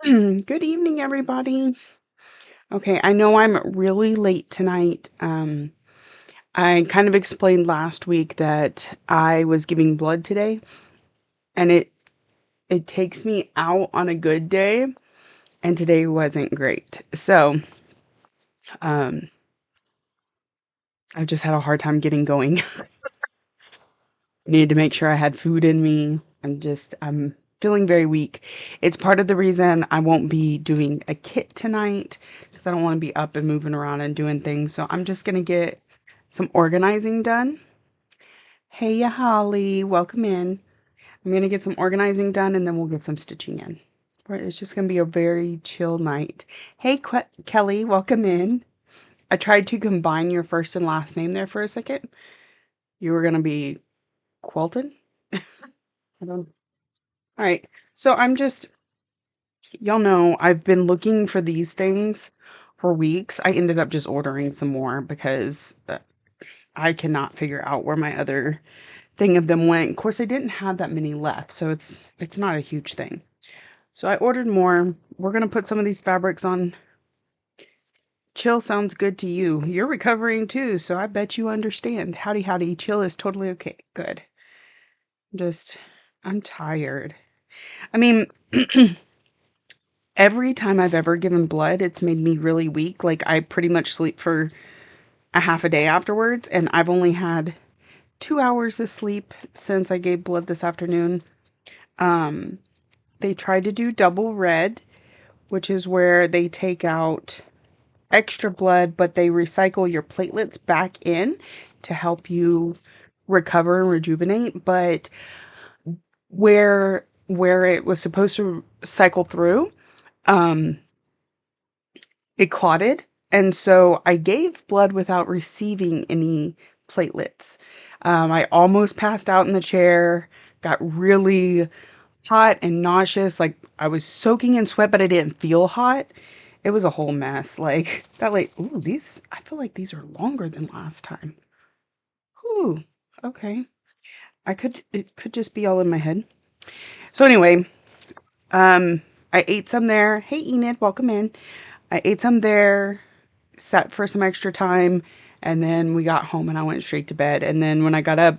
Good evening, everybody. Okay, I know I'm really late tonight. I kind of explained last week that I was giving blood today, and it takes me out on a good day, and today wasn't great. So, um, I just had a hard time getting going. Needed to make sure I had food in me. I'm feeling very weak. It's part of the reason I won't be doing a kit tonight because I don't want to be up and moving around and doing things. So I'm just gonna get some organizing done. Hey, ya, Holly, welcome in. I'm gonna get some organizing done and then we'll get some stitching in. Right, it's just gonna be a very chill night. Hey, Kelly, welcome in. I tried to combine your first and last name there for a second. You were gonna be Quelton? I don't. All right. So y'all know, I've been looking for these things for weeks. I ended up just ordering some more because I cannot figure out where my other thing of them went. Of course, I didn't have that many left, so it's not a huge thing. So I ordered more. We're gonna put some of these fabrics on. Chill sounds good to you. You're recovering too, so I bet you understand. Howdy, howdy. Chill is totally okay. Good. Just, I'm tired. I mean, every time I've ever given blood, it's made me really weak. Like, I pretty much sleep for a half a day afterwards, and I've only had 2 hours of sleep since I gave blood this afternoon. Um, they tried to do double red, which is where they take out extra blood, but they recycle your platelets back in to help you recover and rejuvenate. But where it was supposed to cycle through, um, it clotted, and so I gave blood without receiving any platelets. I almost passed out in the chair, got really hot and nauseous, like I was soaking in sweat, but I didn't feel hot. It was a whole mess. Like that, like, ooh, these, I feel like these are longer than last time. Ooh, okay. It could just be all in my head. So anyway, um, I ate some there. Hey, Enid, welcome in. I ate some there, sat for some extra time, and then we got home and I went straight to bed. And then when I got up,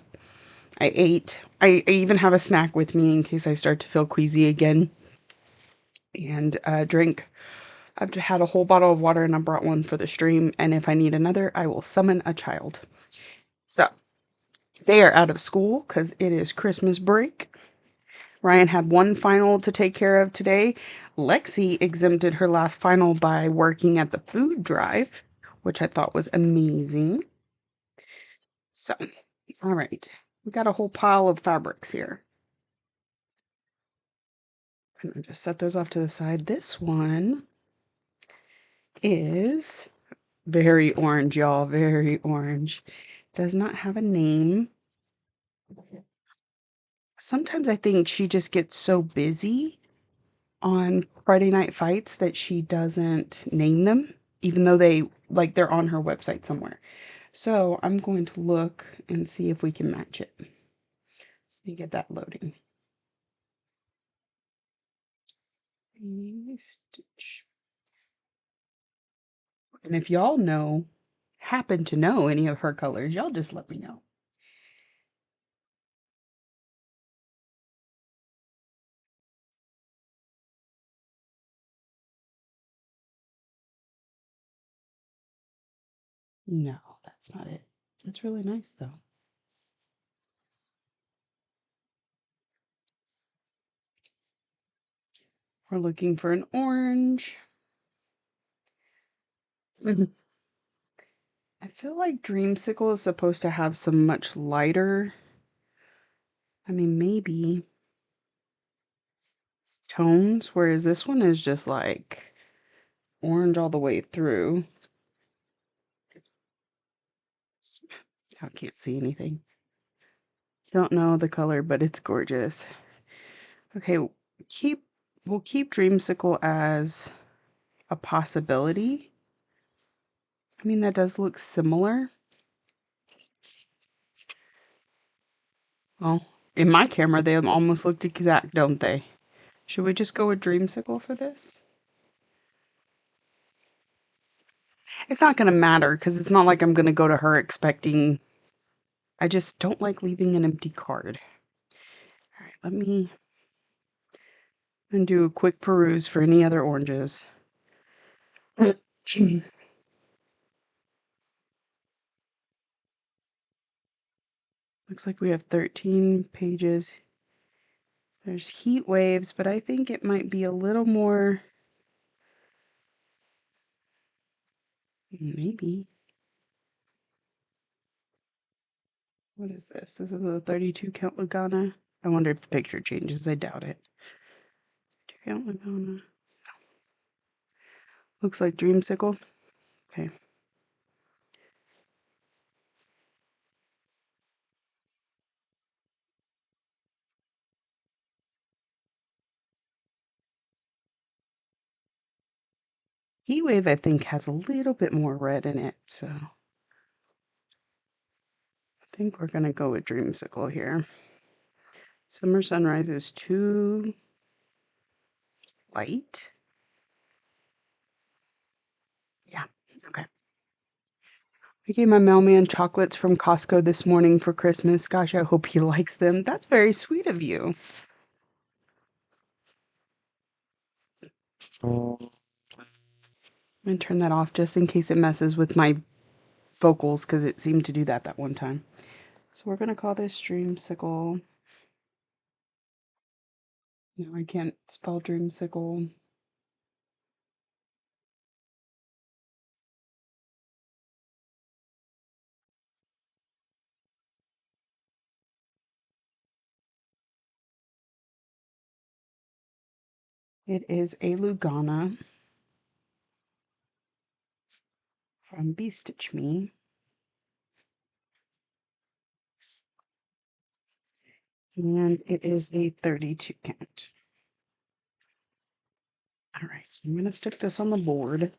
I ate. I even have a snack with me in case I start to feel queasy again. And drink. I've had a whole bottle of water and I brought one for the stream. And if I need another, I will summon a child. So they are out of school because it is Christmas break. Ryan had one final to take care of today. Lexi exempted her last final by working at the food drive, which I thought was amazing. So, all right. We got a whole pile of fabrics here. I'm gonna just set those off to the side. This one is very orange, y'all. Very orange. Does not have a name. Sometimes I think she just gets so busy on Friday Night Fights that she doesn't name them, even though they're on her website somewhere. So I'm going to look and see if we can match it. Let me get that loading. Stitch. And if y'all happen to know any of her colors, y'all just let me know. No, that's not it. That's really nice though. We're looking for an orange. Mhm. I feel like Dreamsicle is supposed to have some much lighter, I mean, maybe tones, whereas this one is just like orange all the way through. I can't see anything. Don't know the color, but it's gorgeous. Okay, keep we'll keep Dreamsicle as a possibility. I mean, that does look similar. Well, in my camera, they almost looked exact, don't they? Should we just go with Dreamsicle for this? It's not going to matter because it's not like I'm going to go to her expecting. I just don't like leaving an empty card. All right, let me and do a quick peruse for any other oranges. Looks like we have 13 pages. There's heat waves, but I think it might be a little more. Maybe. What is this? This is a 32 count Lugana. I wonder if the picture changes. I doubt it. 2 count Lugana. Looks like Dreamsicle. Okay. Heatwave, I think, has a little bit more red in it, so I think we're going to go with Dreamsicle here. Summer Sunrise is too light. Yeah, okay. I gave my mailman chocolates from Costco this morning for Christmas. Gosh, I hope he likes them. That's very sweet of you. I'm going to turn that off just in case it messes with my vocals because it seemed to do that one time. So we're going to call this Dreamsicle. No, I can't spell Dreamsicle. It is a Lugana from Bee Stitch Me. And it is a 32 count. All right, so I'm going to stick this on the board.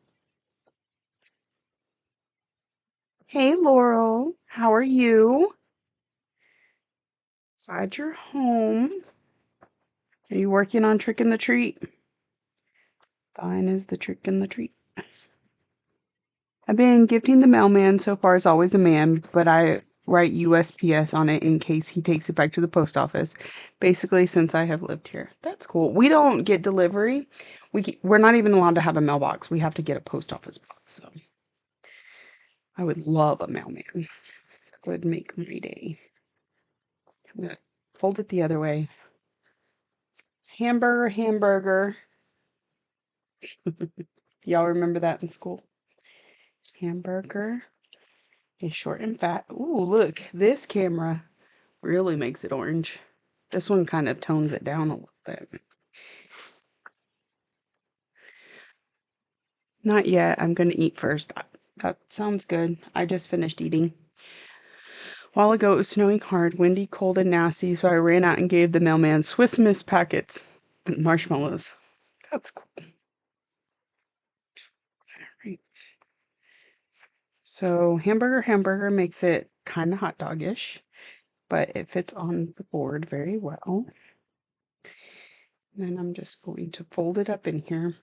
Hey, Laurel, how are you? Glad you're home. Are you working on Trick 'n the Treat? Thine is the trick in the treat. I've been gifting the mailman. So far is always a man, but I write USPS on it in case he takes it back to the post office. Basically, since I have lived here. That's cool. We don't get delivery. We're not even allowed to have a mailbox. We have to get a post office box. So I would love a mailman. That would make my day. I'm gonna fold it the other way. Hamburger, hamburger. Y'all remember that in school? Hamburger is short and fat. Ooh, look, this camera really makes it orange. This one kind of tones it down a little bit. Not yet. I'm going to eat first. That sounds good. I just finished eating. A while ago, it was snowing hard, windy, cold, and nasty, so I ran out and gave the mailman Swiss Miss packets with marshmallows. That's cool. All right. So hamburger makes it kind of hot dog-ish, but it fits on the board very well. Then I'm just going to fold it up in here.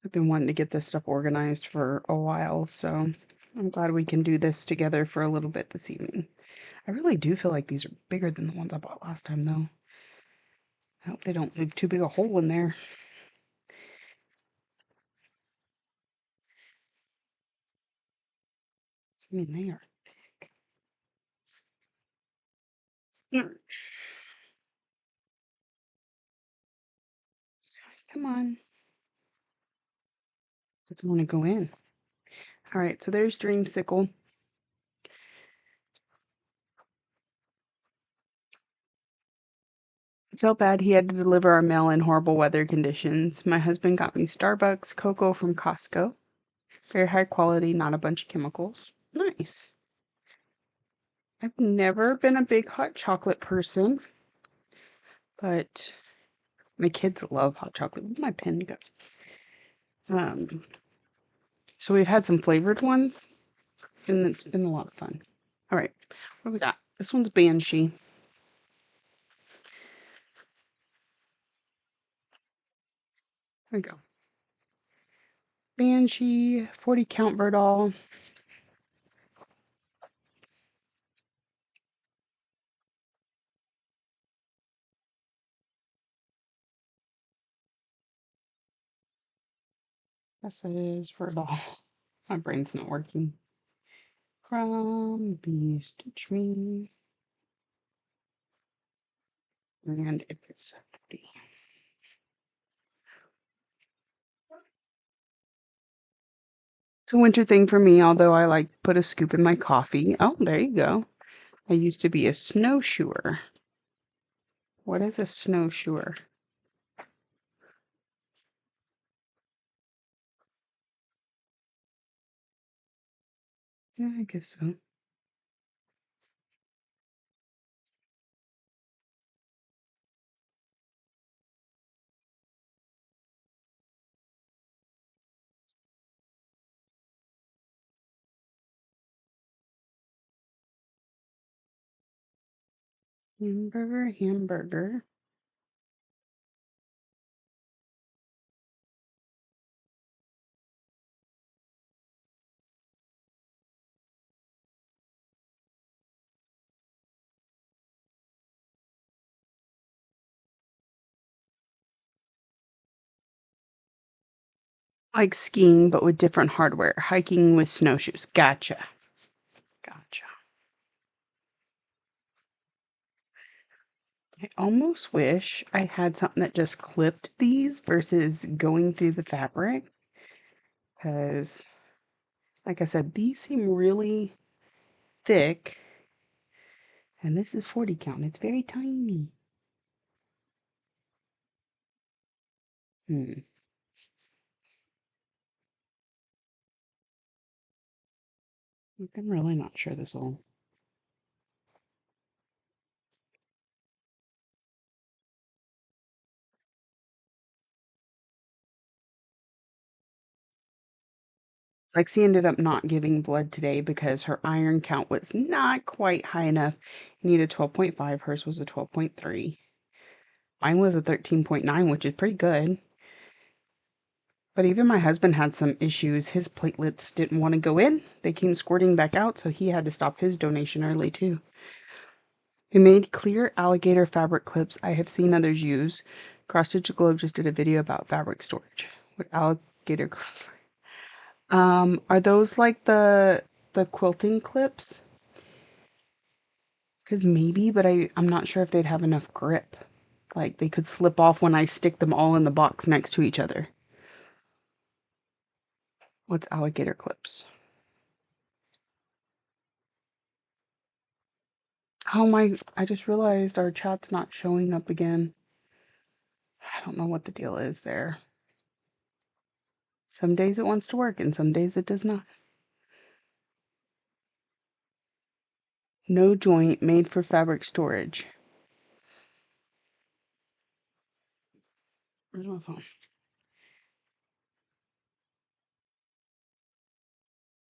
I've been wanting to get this stuff organized for a while, so I'm glad we can do this together for a little bit this evening. I really do feel like these are bigger than the ones I bought last time, though. I hope they don't leave too big a hole in there. I mean, they are thick. Come on. Doesn't want to go in. All right, so there's Dreamsicle. I felt bad he had to deliver our mail in horrible weather conditions. My husband got me Starbucks cocoa from Costco. Very high quality, not a bunch of chemicals. Nice. I've never been a big hot chocolate person, but my kids love hot chocolate. Where'd my pen go? So we've had some flavored ones, and it's been a lot of fun. All right, what do we got? This one's Banshee. There we go. Banshee, 40 count Verdal. This is Verdal. My brain's not working. From Stitch Me. And it's 40. It's a winter thing for me, although I like put a scoop in my coffee. Oh, there you go. I used to be a snowshoer. What is a snowshoer? Yeah, I guess so. Hamburger, hamburger. Like skiing, but with different hardware. Hiking with snowshoes. Gotcha. Gotcha. I almost wish I had something that just clipped these versus going through the fabric. Because, like I said, these seem really thick. And this is 40 count. It's very tiny. Hmm. I'm really not sure this will. Lexi ended up not giving blood today because her iron count was not quite high enough. You needed 12.5. Hers was a 12.3. Mine was a 13.9, which is pretty good. But even my husband had some issues. His platelets didn't want to go in. They came squirting back out, so he had to stop his donation early too. They made clear alligator fabric clips I have seen others use. Cross Stitch Globe just did a video about fabric storage. What alligator clips? Are those like the quilting clips? Because maybe, but I'm not sure if they'd have enough grip. Like they could slip off when I stick them all in the box next to each other. What's alligator clips? Oh my, I just realized our chat's not showing up again. I don't know what the deal is there. Some days it wants to work and some days it does not. No joint made for fabric storage. Where's my phone?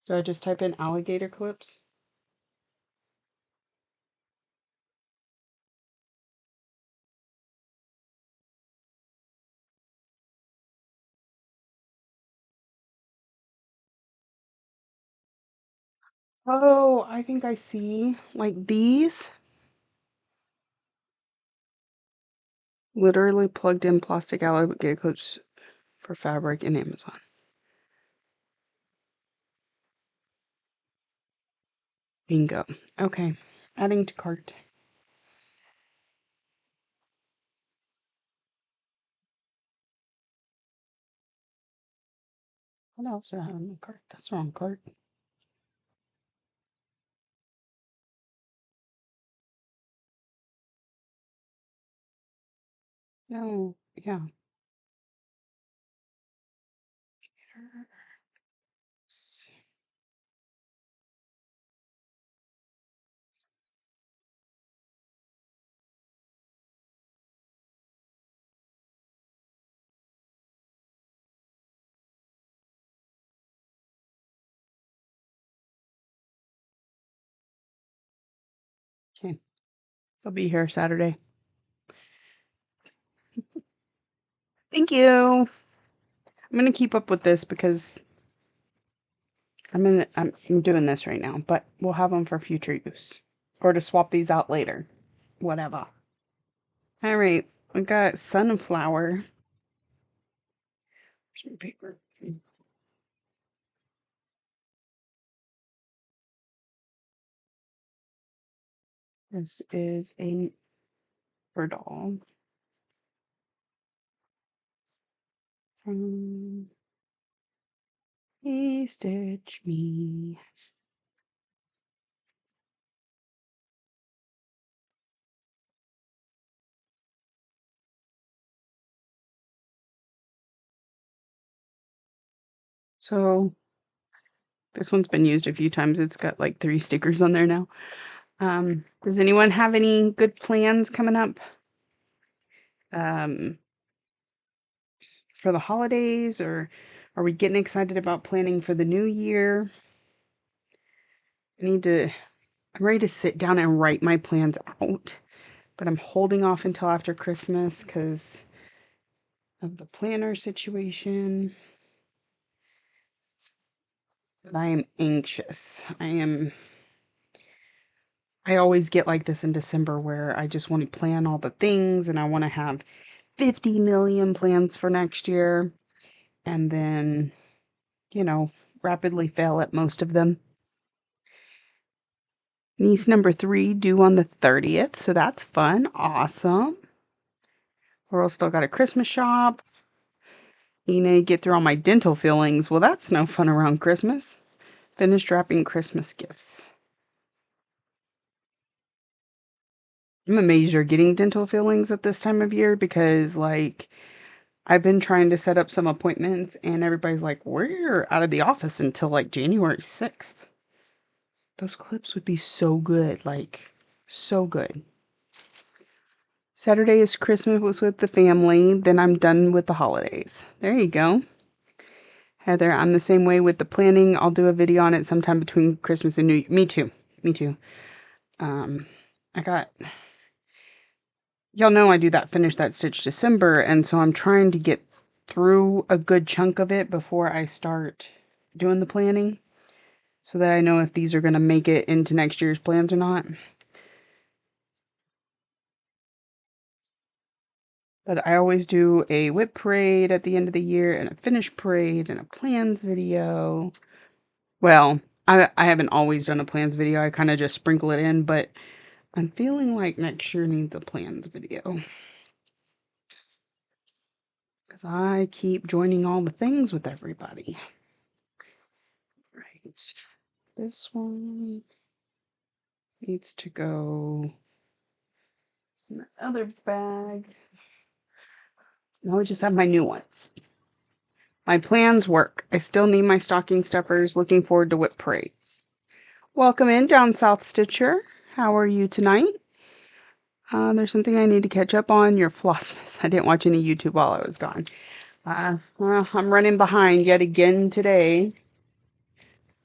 So I just type in alligator clips. Oh, I think I see. Like these. Literally plugged in plastic alligator clips for fabric in Amazon. Bingo. Okay. Adding to cart. What else do I have in my cart? That's the wrong cart. No. Yeah. Okay. They'll be here Saturday. Thank you. I'm gonna keep up with this because I'm doing this right now, but we'll have them for future use or to swap these out later. Whatever. All right, we got sunflower. Some paper. This is a doll. Please stitch me. So this one's been used a few times. It's got like 3 stickers on there now. Does anyone have any good plans coming up um, for the holidays, or are we getting excited about planning for the new year? I'm ready to sit down and write my plans out, but I'm holding off until after Christmas because of the planner situation. But I am anxious. I always get like this in December where I just want to plan all the things and I want to have 50 million plans for next year and then, you know, rapidly fail at most of them. Niece number 3 due on the 30th, so that's fun. Awesome. We're still got a Christmas shop. Get through all my dental fillings. Well, that's no fun around Christmas. Finished wrapping Christmas gifts. I'm amazed you're getting dental fillings at this time of year because, like, I've been trying to set up some appointments and everybody's like, we're out of the office until like January 6th. Those clips would be so good. Like, so good. Saturday is Christmas with the family. Then I'm done with the holidays. There you go. Heather, I'm the same way with the planning. I'll do a video on it sometime between Christmas and New Year. Me too. Me too. I got, y'all know I do that Finish That Stitch December, and so I'm trying to get through a good chunk of it before I start doing the planning so that I know if these are going to make it into next year's plans or not. But I always do a whip parade at the end of the year and a finish parade and a plans video. Well, I haven't always done a plans video. I kind of just sprinkle it in, but I'm feeling like next year needs a plans video. Because I keep joining all the things with everybody. Right. This one needs to go in the other bag. Now we just have my new ones. My plans work. I still need my stocking stuffers. Looking forward to whip parades. Welcome in, Down South Stitcher. How are you tonight? There's something I need to catch up on. Your Flossmas. I didn't watch any YouTube while I was gone. Well, I'm running behind yet again today.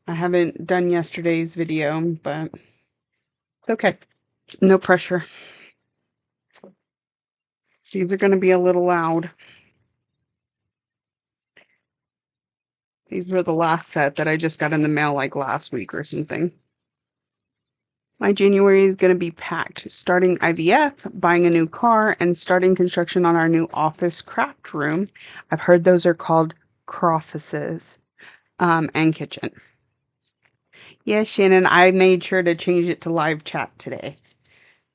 I haven't done yesterday's video, but it's okay. No pressure. These are going to be a little loud. These were the last set that I just got in the mail like last week or something. My January is going to be packed. Starting IVF, buying a new car, and starting construction on our new office craft room. I've heard those are called croffices, and kitchen. Yes, Shannon, I made sure to change it to live chat today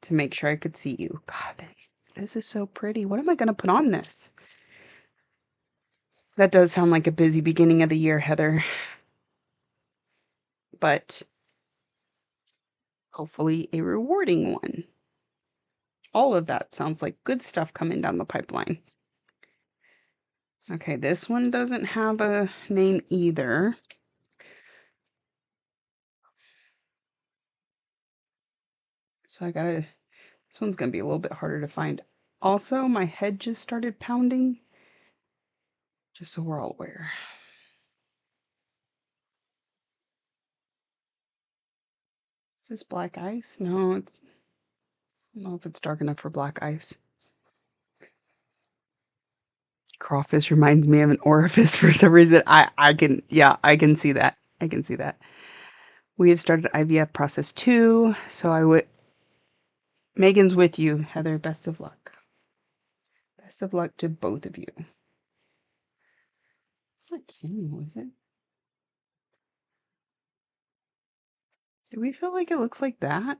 to make sure I could see you. God, this is so pretty. What am I going to put on this? That does sound like a busy beginning of the year, Heather. But hopefully a rewarding one. All of that sounds like good stuff coming down the pipeline. Okay, this one doesn't have a name either. So this one's gonna be a little bit harder to find. Also, my head just started pounding. Just so we're all aware. Is this black ice? No, don't know if it's dark enough for black ice. Crawfish reminds me of an orifice for some reason. I can see that. I can see that. We have started IVF process 2, so I would Megan's with you, Heather. Best of luck. Best of luck to both of you. It's not Kim, is it? Do we feel like it looks like that?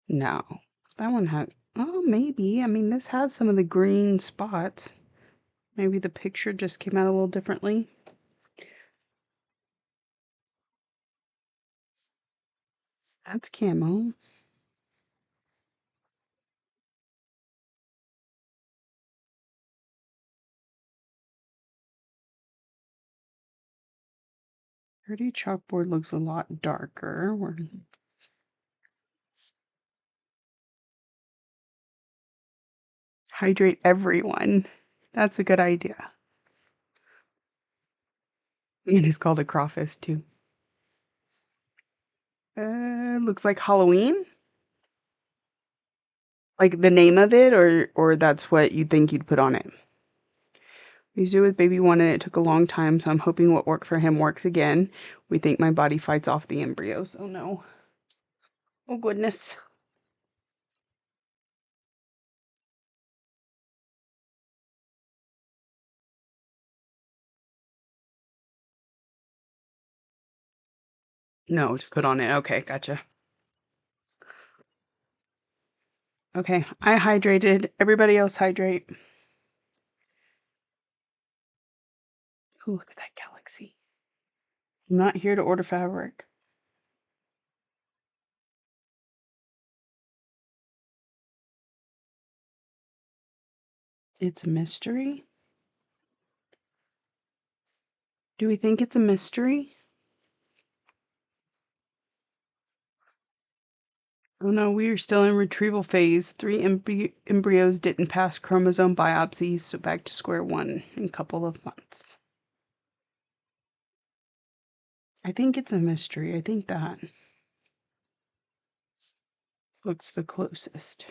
No. That one had, oh, maybe. I mean, this has some of the green spots. Maybe the picture just came out a little differently. That's camo. Dirty chalkboard looks a lot darker. Hydrate everyone. That's a good idea. And it's called a crawfish too. Looks like Halloween. Like the name of it, or that's what you think you'd put on it. We used it with baby one and it took a long time, so I'm hoping what worked for him works again. We think my body fights off the embryos. Oh no. Oh goodness. No, to put on it. Okay, gotcha. Okay, I hydrated. Everybody else hydrate. Oh, look at that galaxy. I'm not here to order fabric. It's a mystery? Do we think it's a mystery? Oh no, we are still in retrieval phase. 3 embryos didn't pass chromosome biopsies, so back to square one in a couple of months. I think it's a mystery. I think that looks the closest.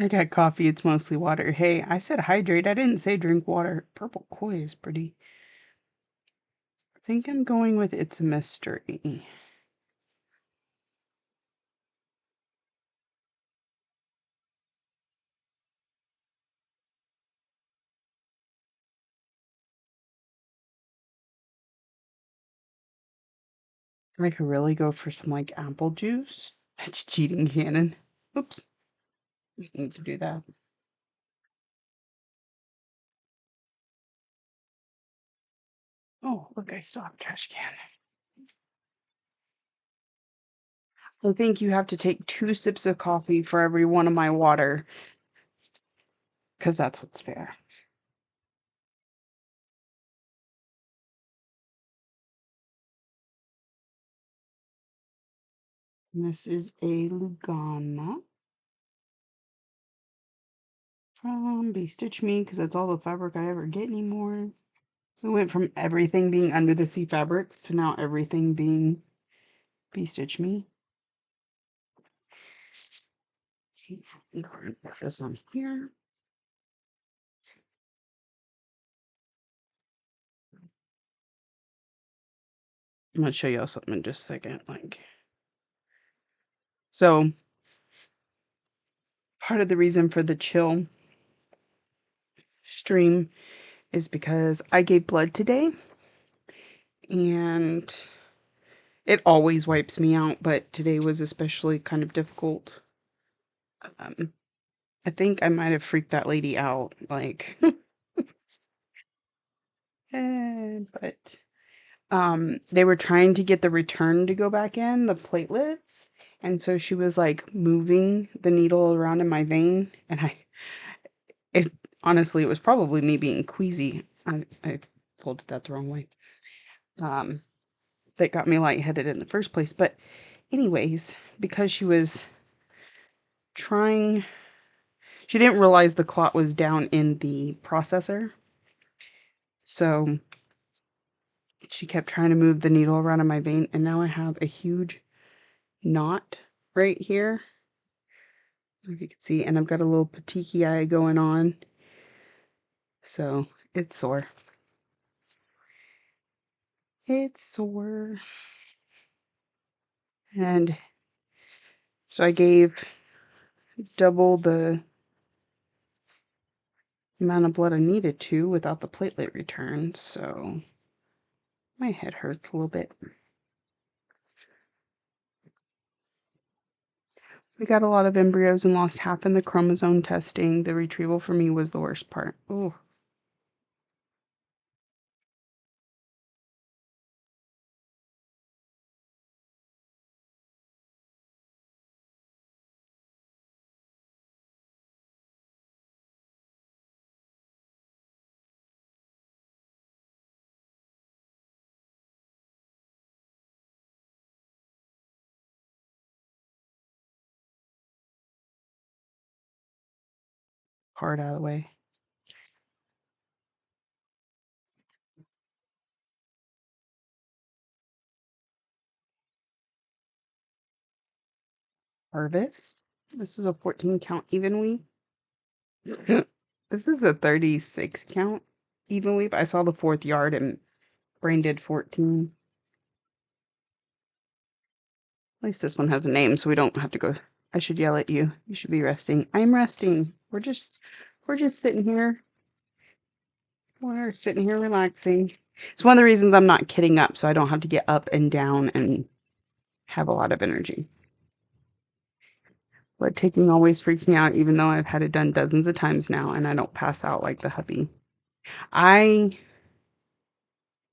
I got coffee. It's mostly water. Hey, I said hydrate. I didn't say drink water. Purple koi is pretty. I think I'm going with it's a mystery. I could really go for some like apple juice. That's cheating, Cannon. Oops. We need to do that. Oh, look, I still have a trash can. I think you have to take 2 sips of coffee for every one of my water, because that's what's fair. And this is a Lugana from Be Stitch Me, because that's all the fabric I ever get anymore. We went from everything being Under the Sea Fabrics to now everything being Be Stitch Me. Put this on here. I'm gonna show y'all something in just a second. So part of the reason for the chill stream is because I gave blood today, and it always wipes me out, but today was especially kind of difficult. I think I might have freaked that lady out, but they were trying to get the return to go back in, the platelets, and so she was like moving the needle around in my vein, and it honestly, it was probably me being queasy. I told it that the wrong way. that got me lightheaded in the first place. But anyways, because she was trying, she didn't realize the clot was down in the processor. So she kept trying to move the needle around in my vein, and now I have a huge knot right here. If you can see, and I've got a little petechiae going on. So it's sore. It's sore. And so I gave double the amount of blood I needed to without the platelet return, so my head hurts a little bit. We got a lot of embryos and lost half in the chromosome testing. The retrieval for me was the worst part. Oh. Hard out of the way. Harvest. This is a 14 count even weave. This is a 36 count even weave. I saw the 4th yard and Brain did 14. At least this one has a name, so we don't have to go. I should yell at you. You should be resting. I'm resting. We're just sitting here. We're sitting here relaxing. It's one of the reasons I'm not kidding up, so I don't have to get up and down and have a lot of energy. Blood taking always freaks me out, even though I've had it done dozens of times now, and I don't pass out like the hubby. I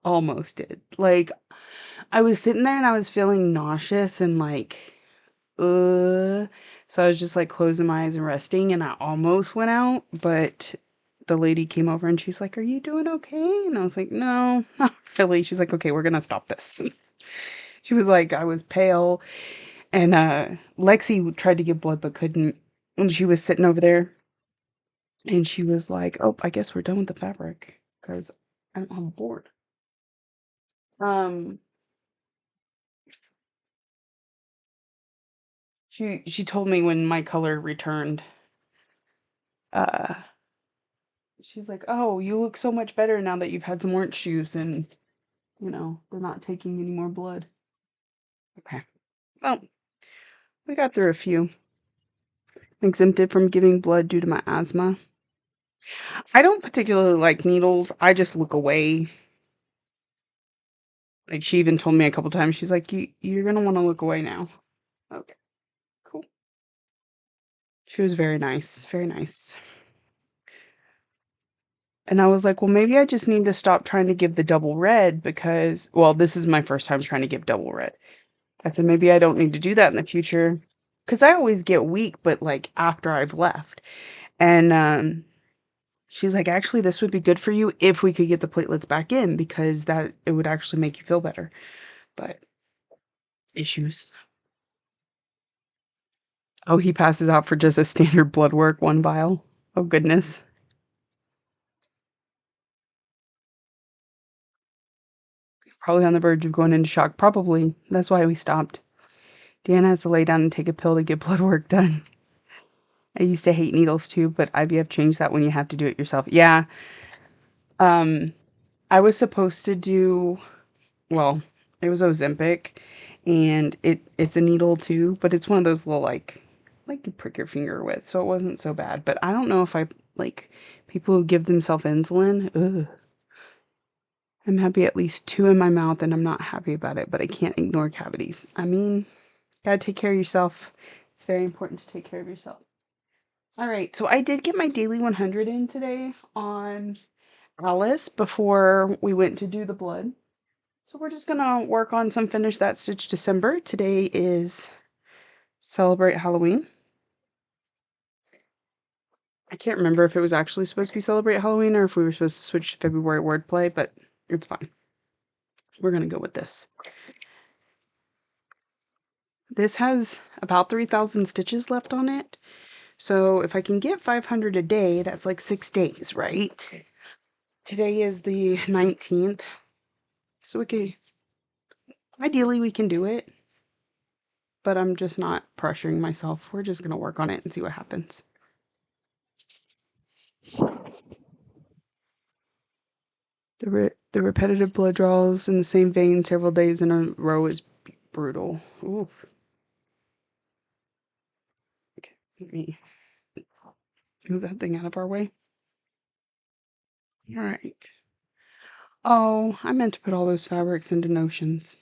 almost did. Like, I was sitting there and I was feeling nauseous and like, so I was just like closing my eyes and resting, and I almost went out, but the lady came over and she's like, "Are you doing okay?" And I was like, "No, not really." She's like, "Okay, we're gonna stop this." She was like, I was pale, and Lexi tried to give blood but couldn't. And she was sitting over there, and she was like, "Oh, I guess we're done with the fabric because I'm bored." Um, she told me when my color returned, uh, she's like, "Oh, you look so much better now that you've had some orange juice and, they're not taking any more blood." Okay. Well, we got through a few. Exempted from giving blood due to my asthma. I don't particularly like needles. I just look away. Like, she even told me a couple times, she's like, you're gonna want to look away now. Okay, cool. She was very nice, very nice. And I was like, well, maybe I just need to stop trying to give the double red because, well, this is my first time trying to give double red. I said, maybe I don't need to do that in the future. Because I always get weak, but like after I've left. And she's like, actually, this would be good for you if we could get the platelets back in because that it would actually make you feel better. But issues. Oh, he passes out for just a standard blood work, 1 vial. Oh, goodness. Probably on the verge of going into shock. Probably. That's why we stopped. Deanna has to lay down and take a pill to get blood work done. I used to hate needles too, but IVF changed that when you have to do it yourself. Yeah. Um, I was supposed to do, well, it was Ozempic, and it's a needle too, but it's one of those little like you prick your finger with, so it wasn't so bad. But I don't know if I like people who give themselves insulin. Ugh. I'm happy at least 2 in my mouth, and I'm not happy about it, but I can't ignore cavities. I mean, gotta take care of yourself. It's very important to take care of yourself. All right, so I did get my daily 100 in today on Alice before we went to do the blood. So we're just gonna work on some Finish That Stitch December. Today is Celebrate Halloween. I can't remember if it was actually supposed to be Celebrate Halloween or if we were supposed to switch to February wordplay, but it's fine. We're gonna go with this. This has about 3,000 stitches left on it. So if I can get 500 a day, that's like 6 days, right? Today is the 19th. So ideally we can do it, but I'm just not pressuring myself. We're just going to work on it and see what happens. The repetitive blood draws in the same vein several days in a row is brutal. Oof. Okay, let me move that thing out of our way. All right. Oh, I meant to put all those fabrics into Notions.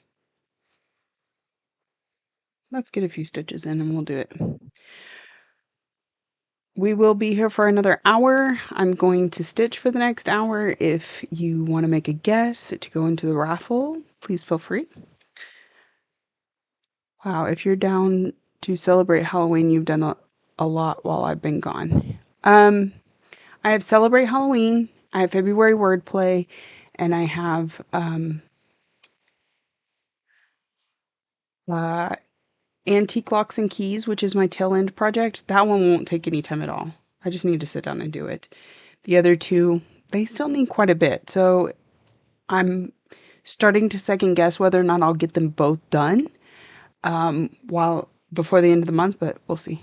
Let's get a few stitches in and we'll do it. We will be here for another hour. I'm going to stitch for the next hour. If you want to make a guess to go into the raffle, please feel free. Wow, if you're down to celebrate Halloween, you've done a lot while I've been gone. I have Celebrate Halloween, I have February Wordplay, and I have uh, Antique Locks and Keys, which is my tail end project. That one won't take any time at all. I just need to sit down and do it. The other two, they still need quite a bit. So I'm starting to second guess whether or not I'll get them both done while before the end of the month, but we'll see.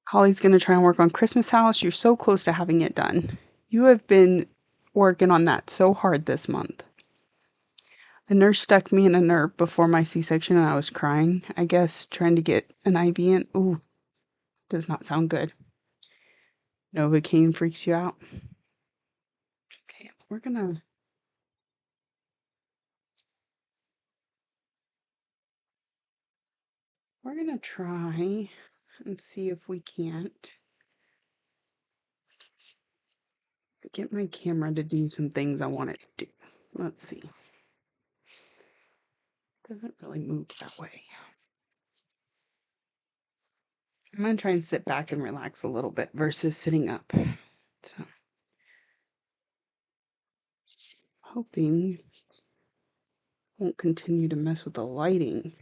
Holly's going to try and work on Christmas House. You're so close to having it done. You have been working on that so hard this month. A nurse stuck me in a nerve before my C-section and I was crying. I guess trying to get an IV in. Ooh, does not sound good. Novocaine freaks you out. Okay, we're gonna try and see if we can't get my camera to do some things I want it to do. Let's see. Doesn't really move that way. I'm gonna try and sit back and relax a little bit versus sitting up. So hoping won't continue to mess with the lighting.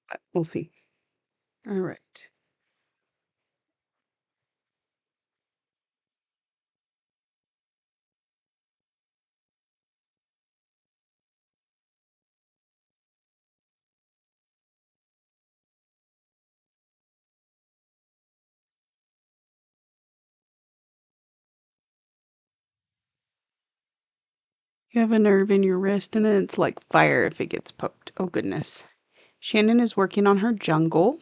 But we'll see. All right. You have a nerve in your wrist and it's like fire if it gets poked. Oh goodness. Shannon is working on her jungle.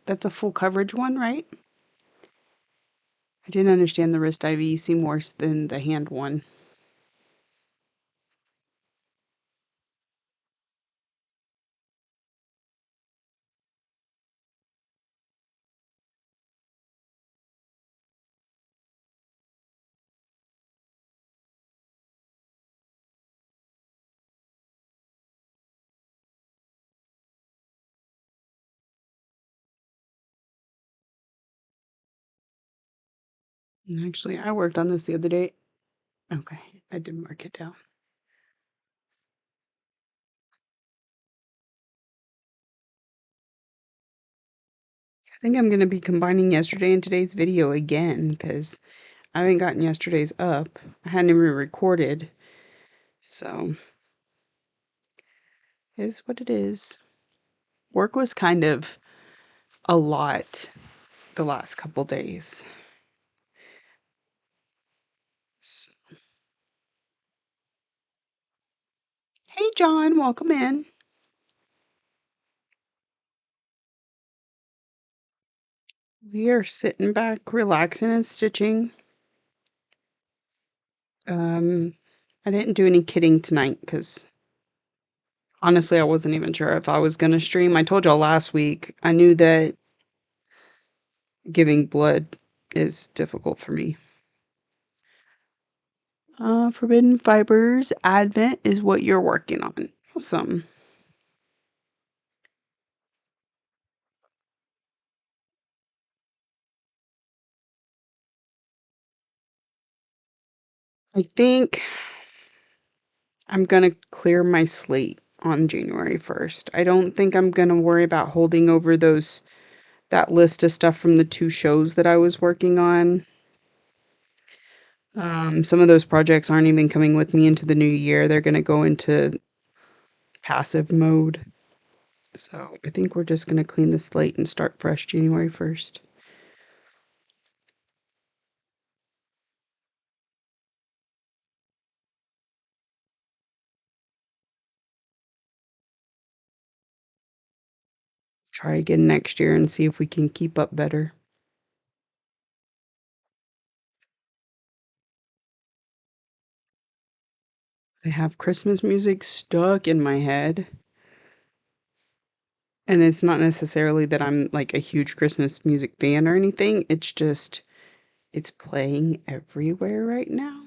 That's a full coverage one, right? I didn't understand the wrist IV seemed worse than the hand one. Actually, I worked on this the other day. Okay, I did mark it down. I think I'm going to be combining yesterday and today's video again because I haven't gotten yesterday's up. I hadn't even recorded. So, it is what it is. Work was kind of a lot the last couple days. So. Hey, John, welcome in. We are sitting back, relaxing and stitching. I didn't do any kidding tonight because honestly, I wasn't even sure if I was going to stream. I told y'all last week, I knew that giving blood is difficult for me. Forbidden Fibers Advent is what you're working on. Awesome. I think I'm going to clear my slate on January 1st. I don't think I'm gonna worry about holding over that list of stuff from the two shows that I was working on. Some of those projects aren't even coming with me into the new year. They're gonna go into passive mode. So I think we're just gonna clean the slate and start fresh January 1st. Try again next year and see if we can keep up better. I have Christmas music stuck in my head. And it's not necessarily that I'm like a huge Christmas music fan or anything. It's just, it's playing everywhere right now.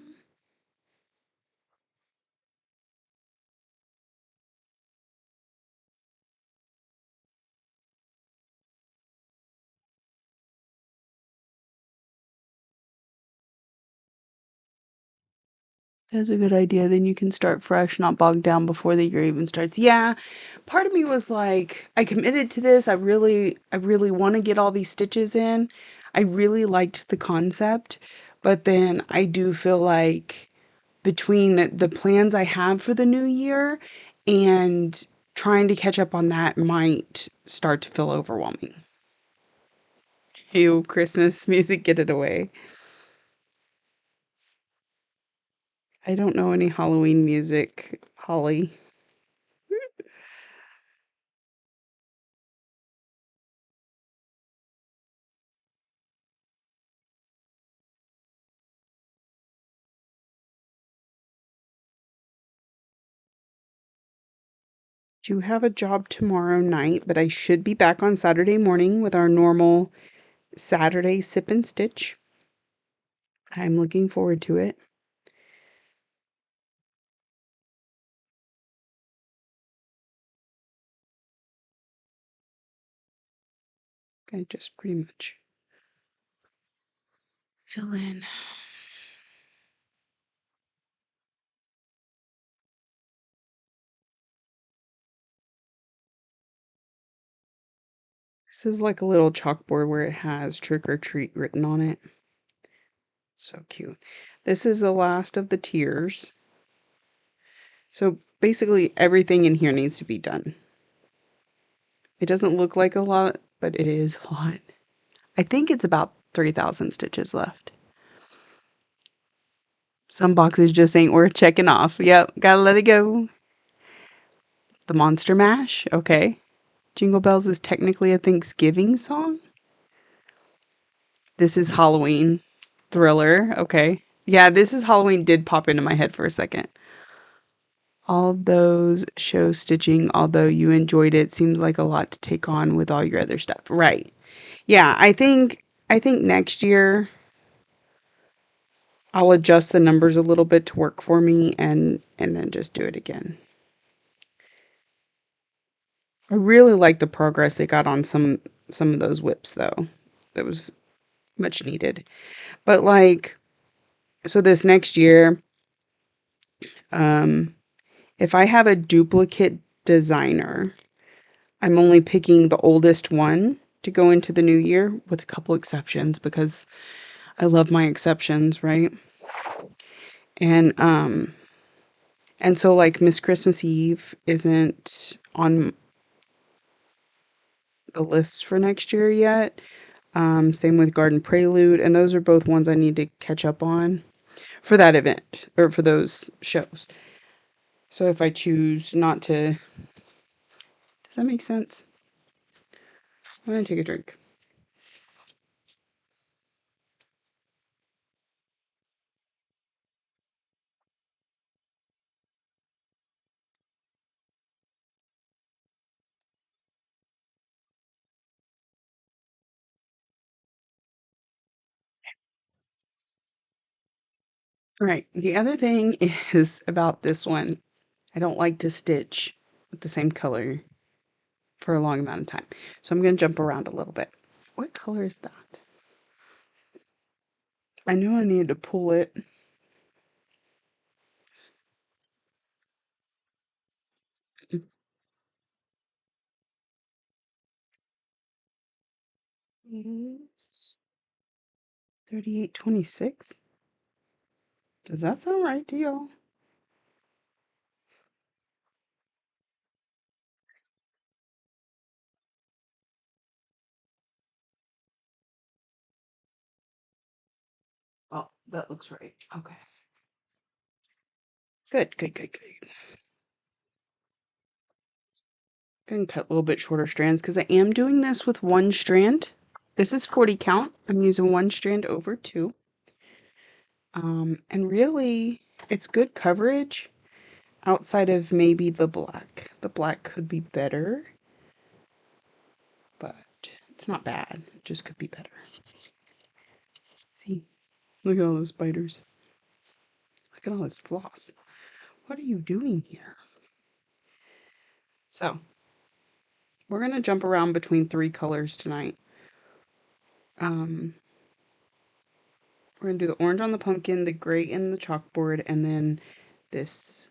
That's a good idea. Then you can start fresh, not bogged down before the year even starts. Yeah, part of me was like, I committed to this. I really want to get all these stitches in. I really liked the concept, but then I do feel like between the plans I have for the new year and trying to catch up on that might start to feel overwhelming. Ew, Christmas music, get it away. I don't know any Halloween music, Holly. Do have a job tomorrow night, but I should be back on Saturday morning with our normal Saturday sip and stitch. I'm looking forward to it. I just pretty much fill in. This is like a little chalkboard where it has trick or treat written on it. So cute. This is the last of the tiers. So basically everything in here needs to be done. It doesn't look like a lot, but it is a lot. I think it's about 3,000 stitches left. Some boxes just ain't worth checking off. Yep, gotta let it go. The Monster Mash, okay. Jingle Bells is technically a Thanksgiving song. This is Halloween. Thriller, okay. Yeah, this is Halloween did pop into my head for a second. All those show stitching, although you enjoyed it, seems like a lot to take on with all your other stuff. Right. Yeah, I think next year I'll adjust the numbers a little bit to work for me and then just do it again. I really like the progress they got on some of those whips though. That was much needed. But like so this next year, um if I have a duplicate designer, I'm only picking the oldest one to go into the new year with a couple exceptions because I love my exceptions, right? And and so like Miss Christmas Eve isn't on the list for next year yet. Same with Garden Prelude, and those are both ones I need to catch up on for that event or for those shows. So if I choose not to, does that make sense? I'm gonna take a drink. All right. The other thing is about this one. I don't like to stitch with the same color for a long amount of time. So I'm going to jump around a little bit. What color is that? I knew I needed to pull it. is 38.26. Does that sound right to y'all? Oh, that looks right. Okay. Good, good, good, good. Gonna cut a little bit shorter strands because I am doing this with one strand. This is 40 count. I'm using one strand over two. And really, it's good coverage outside of maybe the black. The black could be better, but it's not bad. It just could be better. See, look at all those spiders. Look at all this floss. What are you doing here? So, we're gonna jump around between three colors tonight. Um, we're gonna do the orange on the pumpkin, the gray in the chalkboard, and then this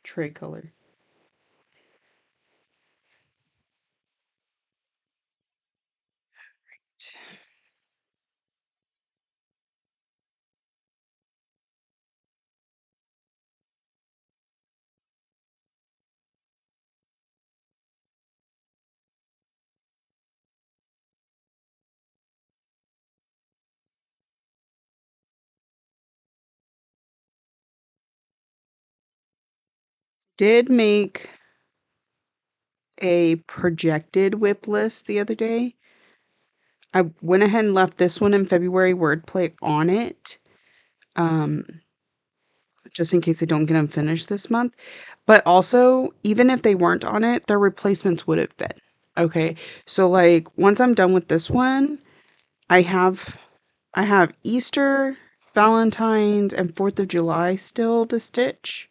tray color. Did make a projected whip list the other day. I went ahead and left this one in February wordplay on it, um, just in case I don't get them finished this month. But also, even if they weren't on it, their replacements would have been. Okay, so like once I'm done with this one, I have I have Easter, Valentine's, and 4th of July still to stitch.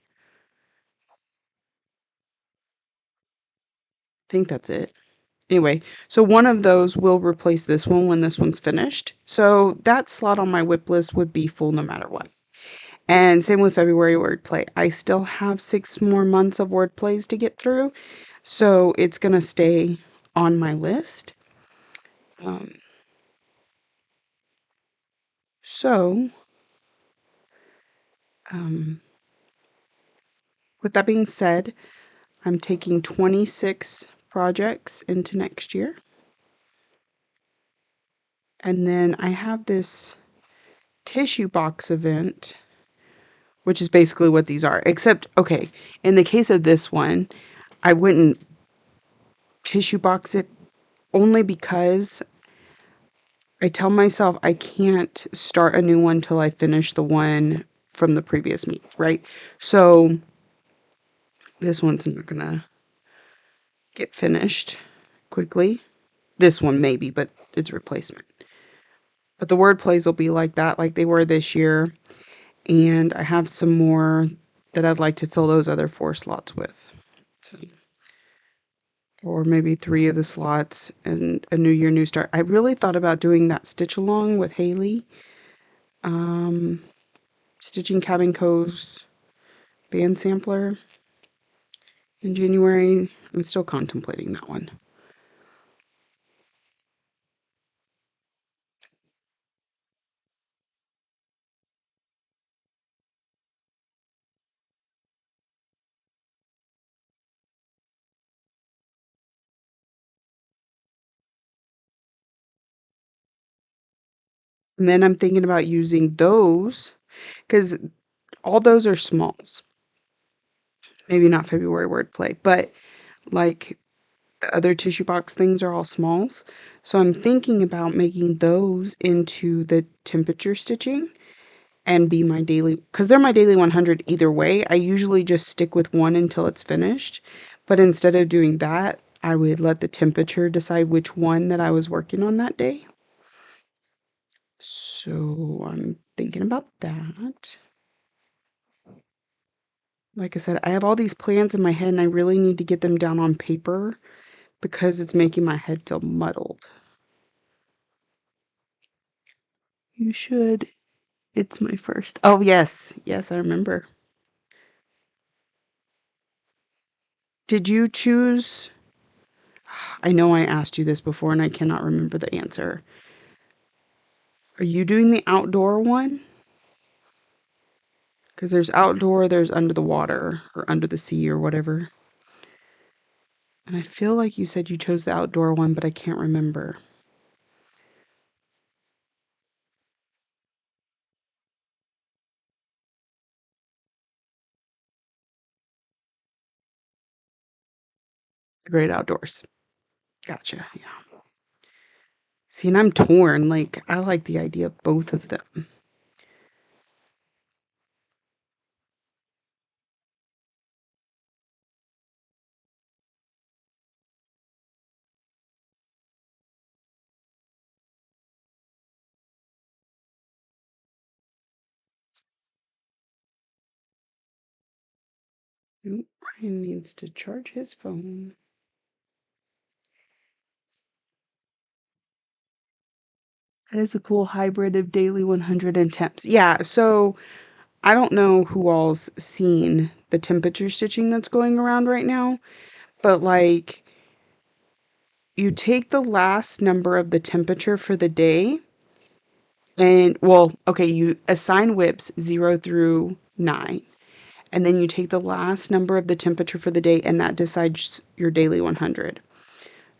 I think that's it. Anyway, so one of those will replace this one when this one's finished. So that slot on my whip list would be full no matter what. And same with February wordplay. I still have 6 more months of word plays to get through. So it's going to stay on my list. Um, so, um, with that being said, I'm taking 26 projects into next year. And then I have this tissue box event, which is basically what these are. Except, okay, in the case of this one, I wouldn't tissue box it only because I tell myself I can't start a new one till I finish the one from the previous meet, right? So this one's not gonna get finished quickly. This one maybe, but it's replacement. But the word plays will be like that, like they were this year. And I have some more that I'd like to fill those other 4 slots with. So, or maybe 3 of the slots and a new year, new start. I really thought about doing that stitch along with Haley. Stitching Cabin Cove's band sampler in January. I'm still contemplating that one. And then I'm thinking about using those because all those are smalls. Maybe not February wordplay, but like the other tissue box things are all smalls. So I'm thinking about making those into the temperature stitching and be my daily, because they're my daily 100 either way. I usually just stick with one until it's finished. But instead of doing that, I would let the temperature decide which one that I was working on that day. So I'm thinking about that. Like I said, I have all these plans in my head and I really need to get them down on paper because it's making my head feel muddled. You should. It's my first. Oh, yes. Yes, I remember. Did you choose I know I asked you this before and I cannot remember the answer. Are you doing the outdoor one? Because there's outdoor, there's under the water or under the sea or whatever. And I feel like you said you chose the outdoor one, but I can't remember. The Great Outdoors. Gotcha. Yeah. See, and I'm torn. Like, I like the idea of both of them. Oop, Ryan needs to charge his phone. That is a cool hybrid of daily 100 and temps. Yeah, so I don't know who all's seen the temperature stitching that's going around right now, but like you take the last number of the temperature for the day and well, okay, you assign whips 0 through 9. And then you take the last number of the temperature for the day and that decides your daily 100.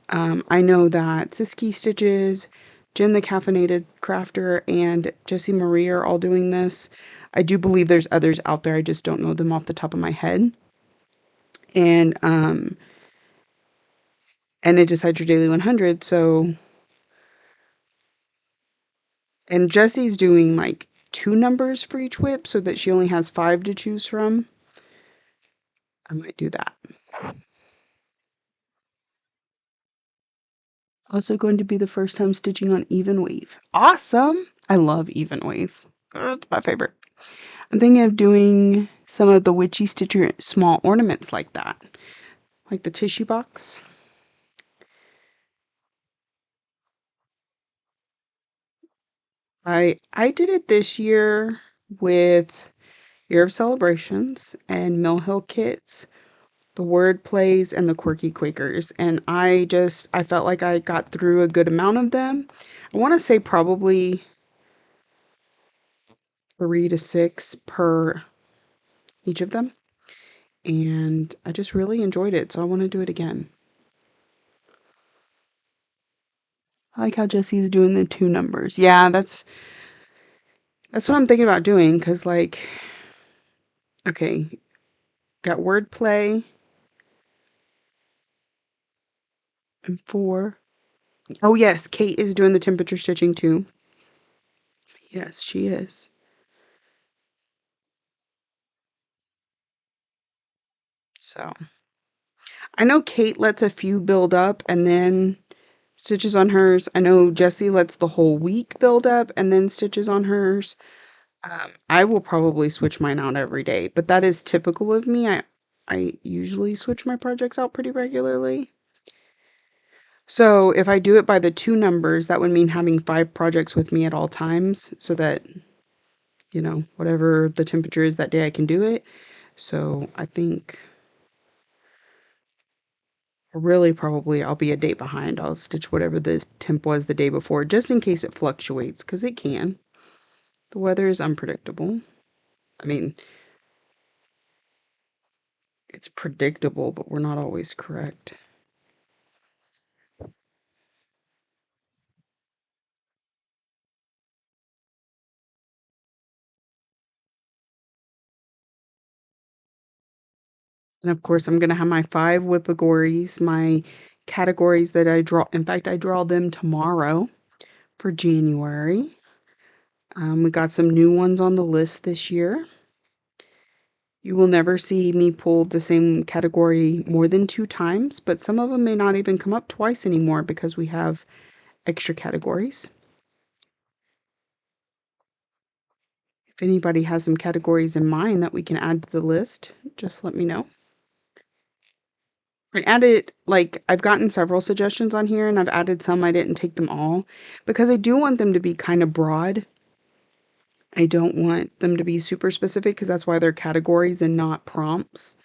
I know that Siski Stitches, Jen the Caffeinated Crafter, and Jessie Marie are all doing this. I do believe there's others out there. I just don't know them off the top of my head. And and it decides your daily 100. So, and Jessie's doing like 2 numbers for each whip so that she only has 5 to choose from. I might do that. Also going to be the first time stitching on Even Weave. Awesome! I love Even Weave. It's my favorite. I'm thinking of doing some of the Witchy Stitcher small ornaments like that. Like the tissue box. I did it this year with Year of Celebrations and Mill Hill Kits, the Word Plays, and the Quirky Quakers. And I felt like I got through a good amount of them. I want to say probably 3 to 6 per each of them. And I just really enjoyed it, so I want to do it again. I like how Jesse's doing the 2 numbers. Yeah, that's what I'm thinking about doing, because like, okay, got wordplay and 4. Oh yes, Kate is doing the temperature stitching too. Yes, she is. So I know Kate lets a few build up and then stitches on hers. I know Jessie lets the whole week build up and then stitches on hers. I will probably switch mine out every day, but that is typical of me. I usually switch my projects out pretty regularly. So if I do it by the 2 numbers, that would mean having 5 projects with me at all times so that, whatever the temperature is that day, I can do it. So I think really probably I'll be a day behind. I'll stitch whatever the temp was the day before, just in case it fluctuates, because it can. The weather is unpredictable. I mean, it's predictable, but we're not always correct. And of course, I'm going to have my 5 Whippagories, my categories that I draw. In fact, I draw them tomorrow for January. We got some new ones on the list this year. You will never see me pull the same category more than 2 times, but some of them may not even come up twice anymore because we have extra categories. If anybody has some categories in mind that we can add to the list, just let me know. I added, like, I've gotten several suggestions on here and I've added some. I didn't take them all because I do want them to be kind of broad. I don't want them to be super specific because that's why they're categories and not prompts.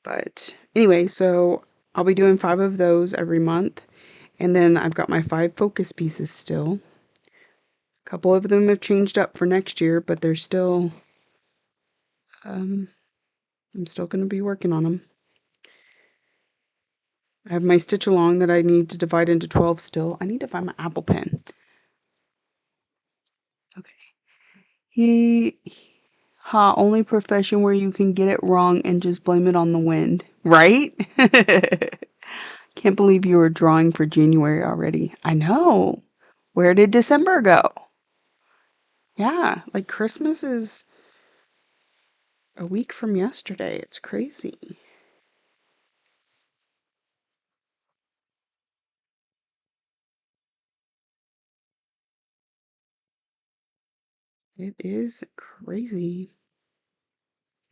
But anyway, so I'll be doing 5 of those every month. And then I've got my 5 focus pieces still. A couple of them have changed up for next year, but they're still, I'm still going to be working on them. I have my stitch along that I need to divide into 12 still. I need to find my Apple pen. Okay. Only profession where you can get it wrong and just blame it on the wind, right? Can't believe you were drawing for January already. I know. Where did December go? Yeah, like Christmas is a week from yesterday. It's crazy. It is crazy.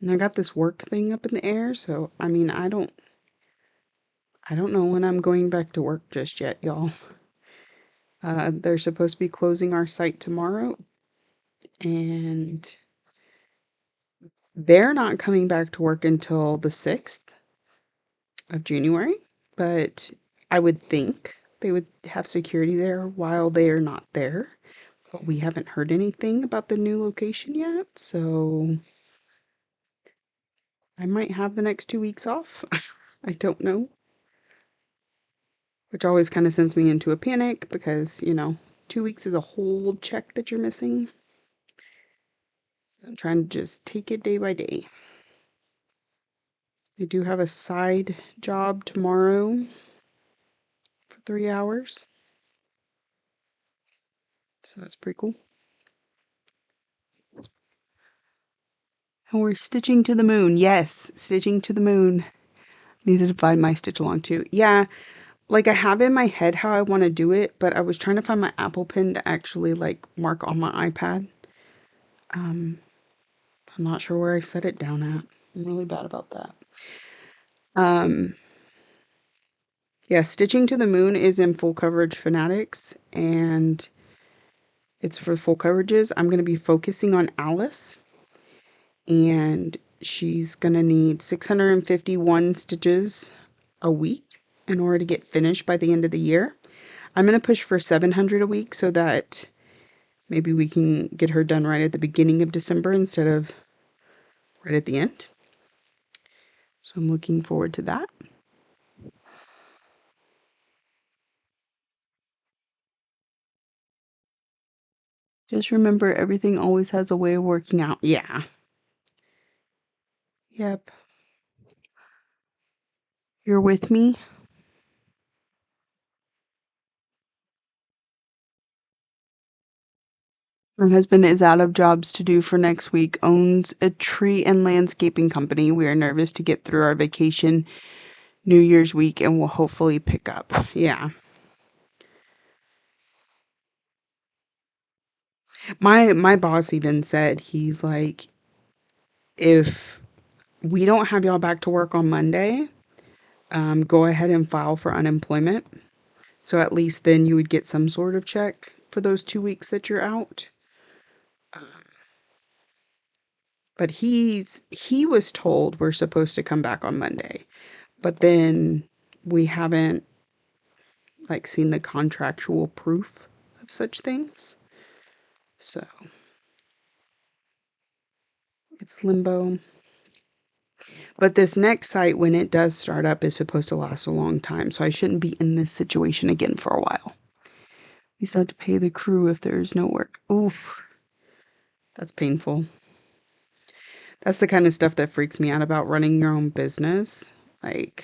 And I got this work thing up in the air, so I mean, I don't know when I'm going back to work just yet, y'all. They're supposed to be closing our site tomorrow, and they're not coming back to work until the 6th of January, but I would think they would have security there while they are not there. But we haven't heard anything about the new location yet, so I might have the next 2 weeks off. I don't know. Which always kind of sends me into a panic because, 2 weeks is a whole check that you're missing. I'm trying to just take it day by day. I do have a side job tomorrow for 3 hours. So that's pretty cool. And we're stitching to the moon. Yes, stitching to the moon. Need to find my stitch along too. Yeah, like I have in my head how I want to do it, but I was trying to find my Apple pen to actually like mark on my iPad. I'm not sure where I set it down at. I'm really bad about that. Um, yeah, Stitching to the Moon is in Full Coverage Fanatics, and it's for full coverages. I'm going to be focusing on Alice, and she's going to need 651 stitches a week in order to get finished by the end of the year. I'm going to push for 700 a week so that maybe we can get her done right at the beginning of December instead of right at the end. So I'm looking forward to that. Just remember, everything always has a way of working out. Yeah. Yep. You're with me? My husband is out of jobs to do for next week, owns a tree and landscaping company. We are nervous to get through our vacation New Year's week and will hopefully pick up. Yeah. My boss even said, he's like, if we don't have y'all back to work on Monday, go ahead and file for unemployment. So at least then you would get some sort of check for those 2 weeks that you're out. But he was told we're supposed to come back on Monday. But then we haven't like seen the contractual proof of such things. So it's limbo. But this next site, when it does start up, is supposed to last a long time. So I shouldn't be in this situation again for a while. We still have to pay the crew if there's no work. Oof. That's painful. That's the kind of stuff that freaks me out about running your own business. Like,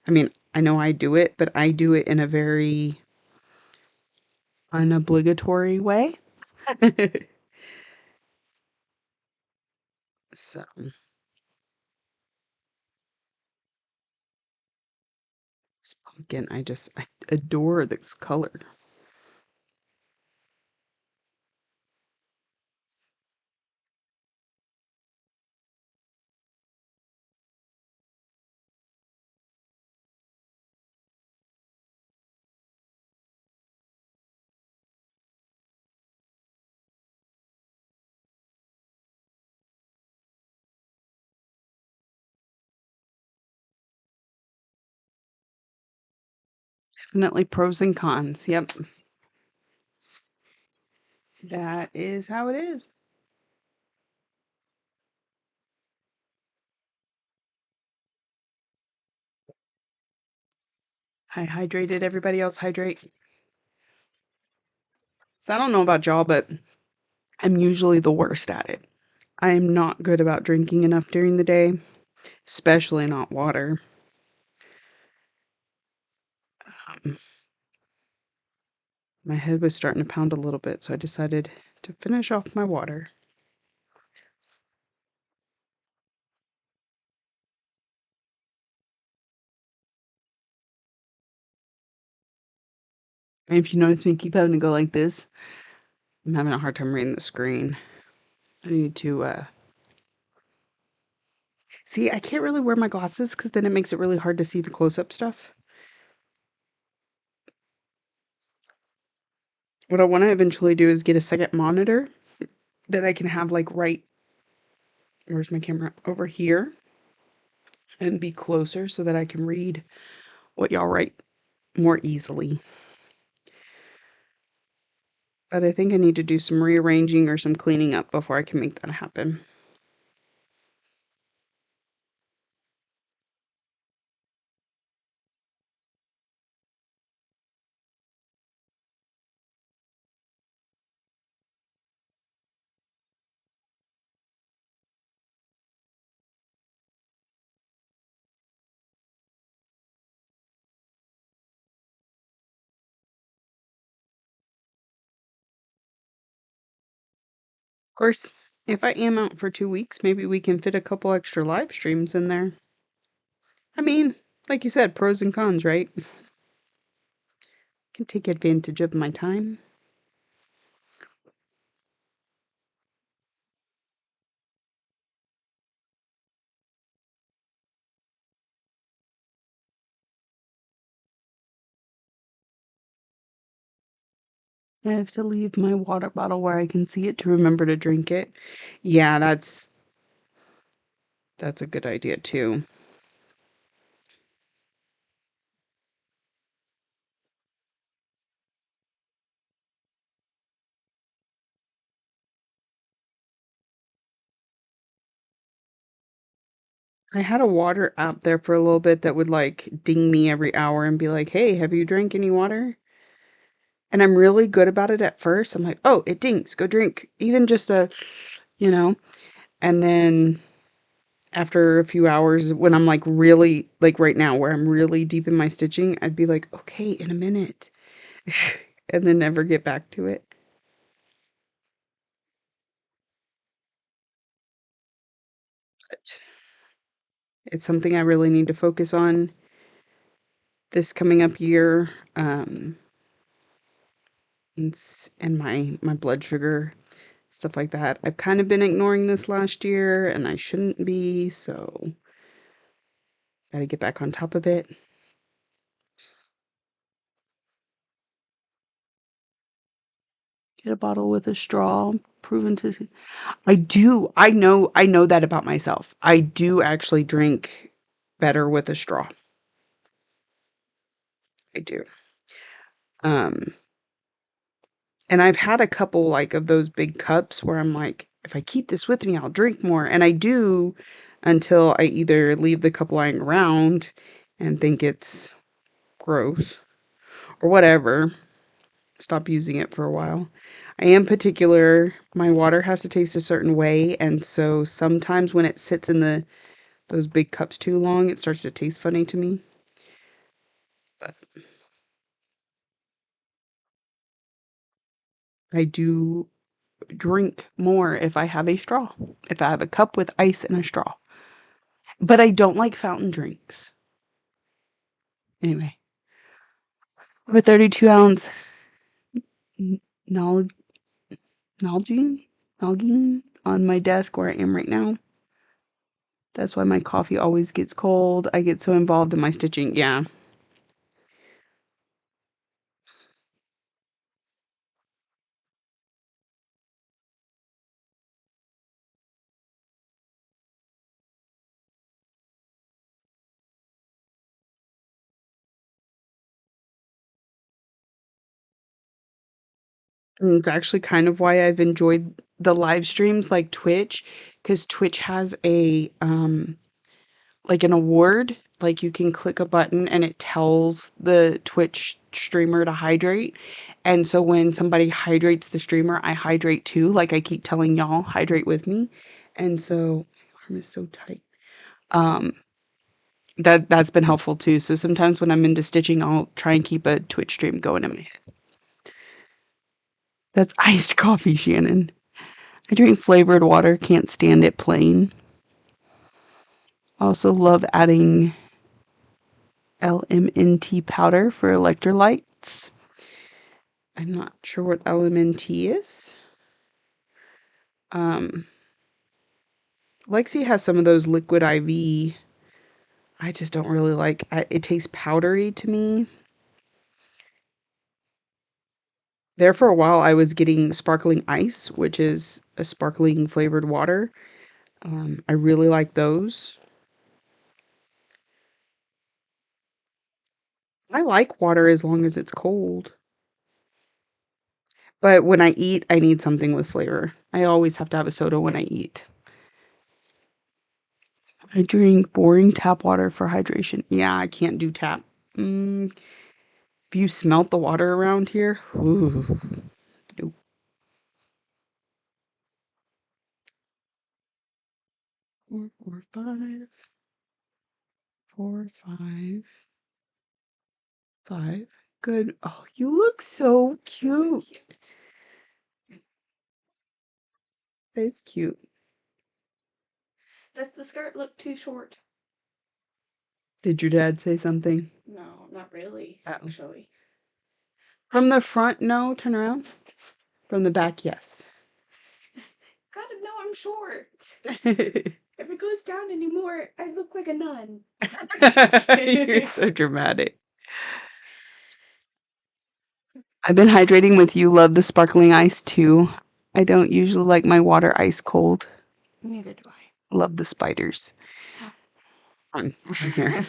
I mean, I know I do it, but I do it in a very unobligatory way. So, this pumpkin, I adore this color. Definitely pros and cons. Yep. That is how it is. I hydrated. Everybody else hydrate. So I don't know about y'all, but I'm usually the worst at it. I am not good about drinking enough during the day, especially not water. Um, my head was starting to pound a little bit, so I decided to finish off my water. And if you notice me keep having to go like this, I'm having a hard time reading the screen. I need to see, I can't really wear my glasses because then it makes it really hard to see the close-up stuff. What I want to eventually do is get a second monitor that I can have like right, where's my camera? Over here, and be closer so that I can read what y'all write more easily. But I think I need to do some rearranging or some cleaning up before I can make that happen. Of course, if I am out for 2 weeks, maybe we can fit a couple extra live streams in there. I mean, like you said, pros and cons, right? Can take advantage of my time. I have to leave my water bottle where I can see it to remember to drink it. Yeah, that's a good idea too. I had a water app there for a little bit that would like ding me every hour and be like, "Hey, have you drank any water?" And I'm really good about it at first. I'm like, "Oh, it dings. Go drink." Even just a, you know. And then after a few hours when I'm like really like right now where I'm really deep in my stitching, I'd be like, "Okay, in a minute." And then never get back to it. But it's something I really need to focus on this coming up year. And my blood sugar, stuff like that. I've kind of been ignoring this last year, and I shouldn't be, so gotta get back on top of it. Get a bottle with a straw, proven to. I know that about myself. I do actually drink better with a straw. I do. Um, and I've had a couple like of those big cups where I'm like, if I keep this with me, I'll drink more. And I do until I either leave the cup lying around and think it's gross or whatever, stop using it for a while. I am particular. My water has to taste a certain way, and so sometimes when it sits in those big cups too long, it starts to taste funny to me. But I do drink more if I have a straw. If I have a cup with ice and a straw. But I don't like fountain drinks. Anyway, I have a 32-ounce Nal- Nalgene on my desk where I am right now. That's why my coffee always gets cold. I get so involved in my stitching. Yeah. And it's actually kind of why I've enjoyed the live streams like Twitch, because Twitch has like an award. Like you can click a button and it tells the Twitch streamer to hydrate. And so when somebody hydrates the streamer, I hydrate too. Like I keep telling y'all, hydrate with me. And so my arm is so tight. Um, that's been helpful too. So sometimes when I'm into stitching, I'll try and keep a Twitch stream going in my head. That's iced coffee, Shannon. I drink flavored water, can't stand it plain. Also love adding LMNT powder for electrolytes. I'm not sure what LMNT is. Lexi has some of those liquid IV. I just don't really like it tastes powdery to me. There for a while I was getting sparkling ice, which is a sparkling flavored water. I really like those. I like water as long as it's cold. But when I eat, I need something with flavor. I always have to have a soda when I eat. I drink boring tap water for hydration. Yeah, I can't do tap. If you smelt the water around here, ooh, nope. 4, 4, 5, 4, 5, 5. Good. Oh, you look so cute. That's cute. Does the skirt look too short? Did your dad say something? No, not really, Oh. actually. From the front, no. Turn around. From the back, yes. Gotta know I'm short. If it goes down anymore, I look like a nun. You're so dramatic. I've been hydrating with You Love the Sparkling Ice too. I don't usually like my water ice cold. Neither do I. Love the spiders. Oh. On here.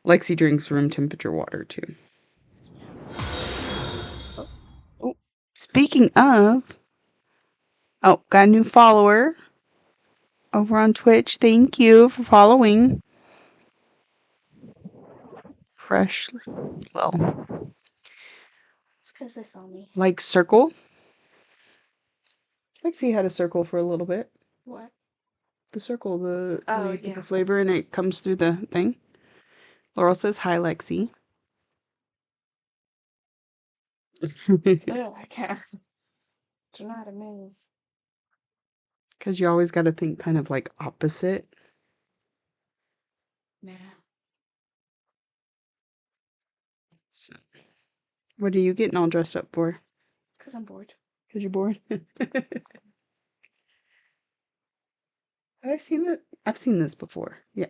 Lexi drinks room temperature water too. Oh, speaking of, oh, got a new follower over on Twitch. Thank you for following. Fresh, well, It's because they saw me. like circle. Lexi had a circle for a little bit. What? The circle, the Oh, you put yeah. the flavor and it comes through the thing. Laurel says hi, Lexi. Ugh, I can't. Don't know how to move. Because you always got to think kind of like opposite. Nah. So, what are you getting all dressed up for? Because I'm bored. Because you're bored? Have I seen it? I've seen this before. Yeah.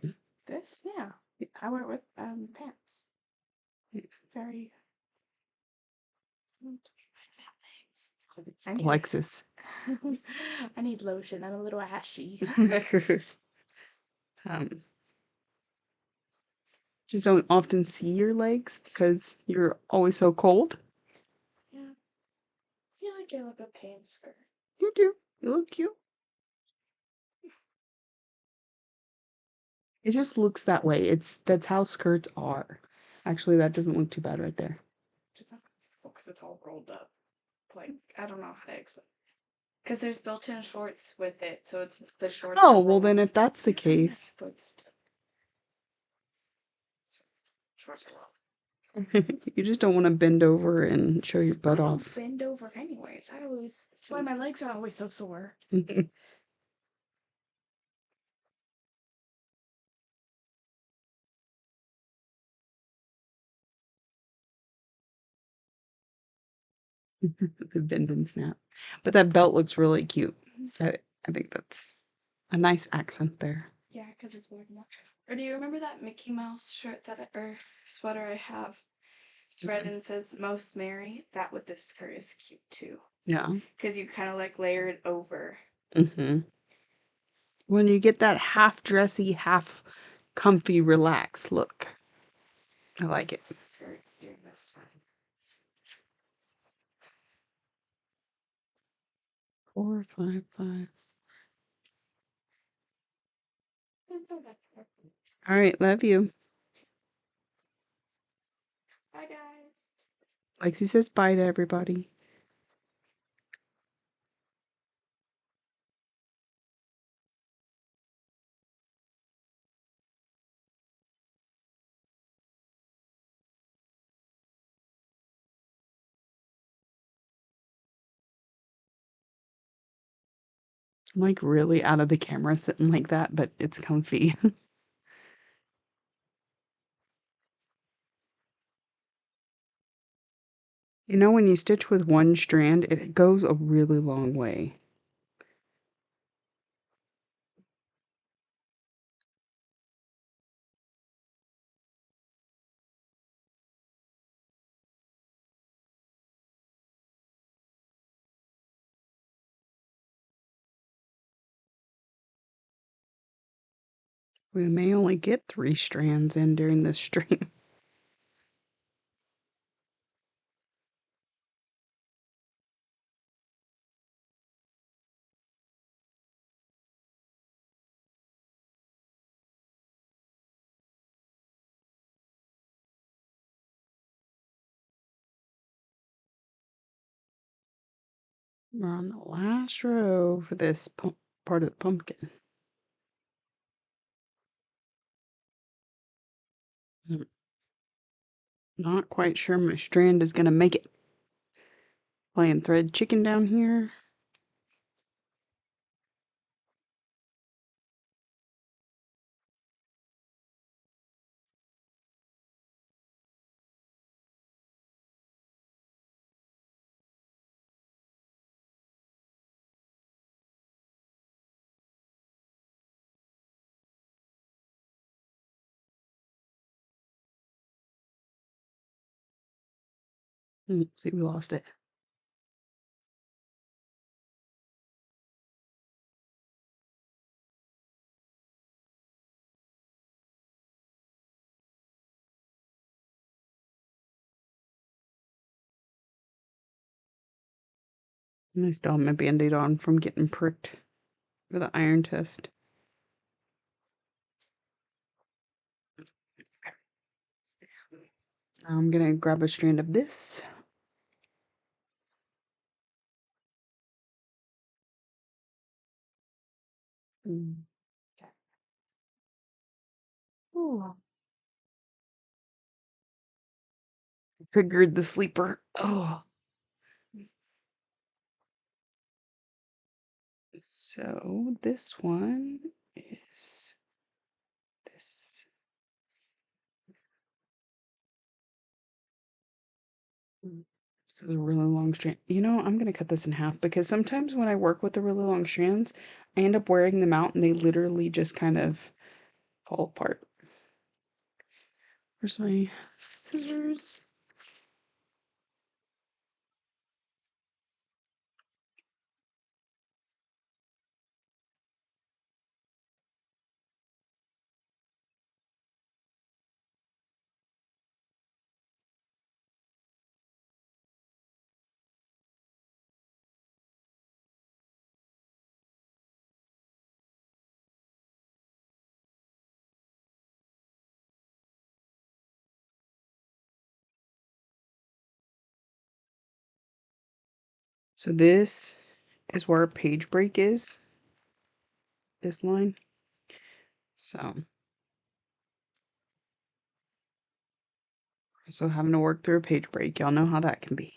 This? Yeah. I wear it with pants. Very. I need, Alexis. I need lotion. I'm a little ashy. um, just don't often see your legs because you're always so cold. Yeah. I feel like I look okay in a skirt. You do. You look cute. It just looks that way. That's how skirts are. Actually, that doesn't look too bad right there. It's not comfortable because it's all rolled up. Like, I don't know how to explain. Because there's built-in shorts with it, so it's the shorts. Oh, well then if that's the case. But still. Shorts are long. You just don't want to bend over and show your butt I don't off. bend over anyways. That's why my legs are always so sore. The bend and snap. But that belt looks really cute. I think that's a nice accent there. Yeah, because it's weird enough. Or do you remember that Mickey Mouse shirt or sweater I have? It's red and it says "Most Merry." That with this skirt is cute too. Yeah. Because you kind of like layer it over. When you get that half dressy, half comfy, relaxed look. I like it. Skirts during this time. 455. All right, love you. Bye, guys. Lexi says bye to everybody. I'm like really out of the camera sitting like that, but it's comfy. You know, when you stitch with one strand, it goes a really long way. We may only get 3 strands in during this stream. We're on the last row for this part of the pumpkin. I'm not quite sure my strand is going to make it. Playing thread chicken down here. See, we lost it. And I still have my band-aid on from getting pricked for the iron test. I'm gonna grab a strand of this. Okay. Ooh. Triggered the sleeper. Oh. So this one is this. This is a really long strand. You know, I'm gonna cut this in half because sometimes when I work with the really long strands, I end up wearing them out and they literally just kind of fall apart. Where's my scissors? So this is where page break is. This line. So having to work through a page break, y'all know how that can be.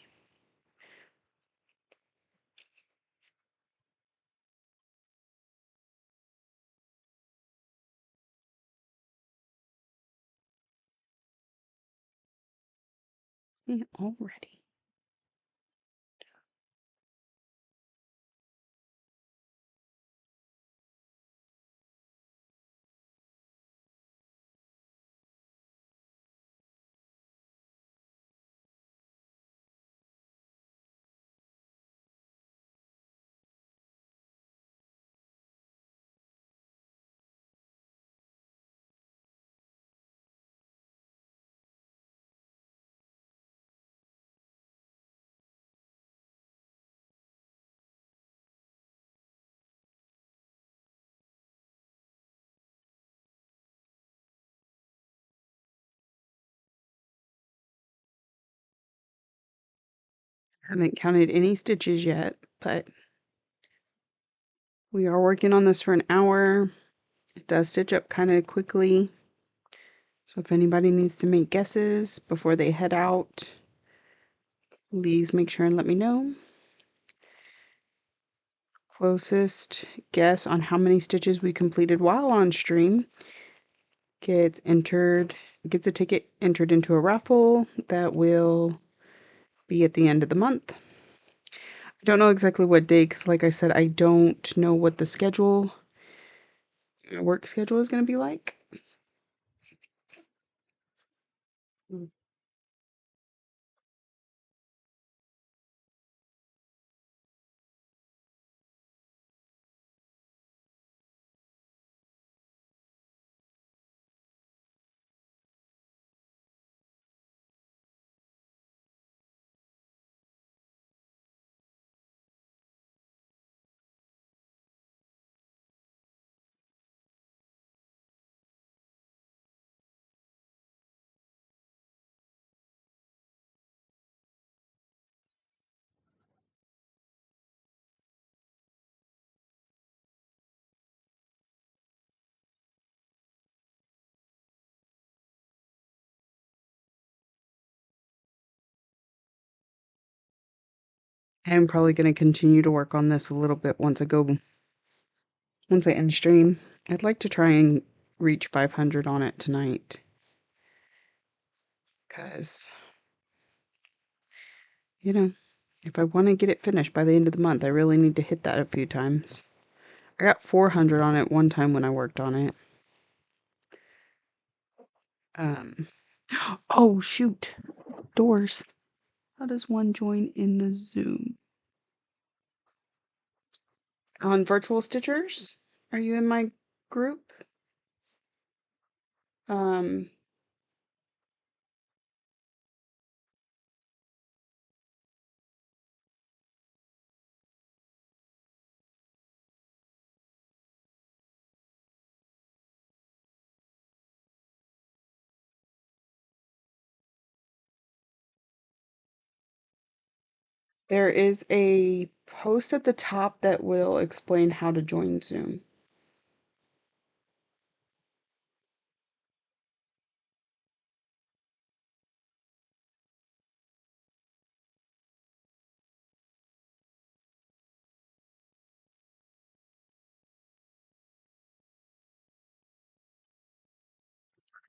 Yeah, already. I haven't counted any stitches yet, but we are working on this for an hour. It does stitch up kind of quickly. So if anybody needs to make guesses before they head out, please make sure and let me know. Closest guess on how many stitches we completed while on stream gets a ticket entered into a raffle that will be at the end of the month. I don't know exactly what day, because like I said, I don't know what the work schedule is going to be like. I'm probably going to continue to work on this a little bit once I end stream. I'd like to try and reach 500 on it tonight. Because, if I want to get it finished by the end of the month, I really need to hit that a few times. I got 400 on it one time when I worked on it. Oh, shoot. Doors. How does one join in the Zoom? On Virtual Stitchers? Are you in my group? Um, there is a post at the top that will explain how to join Zoom.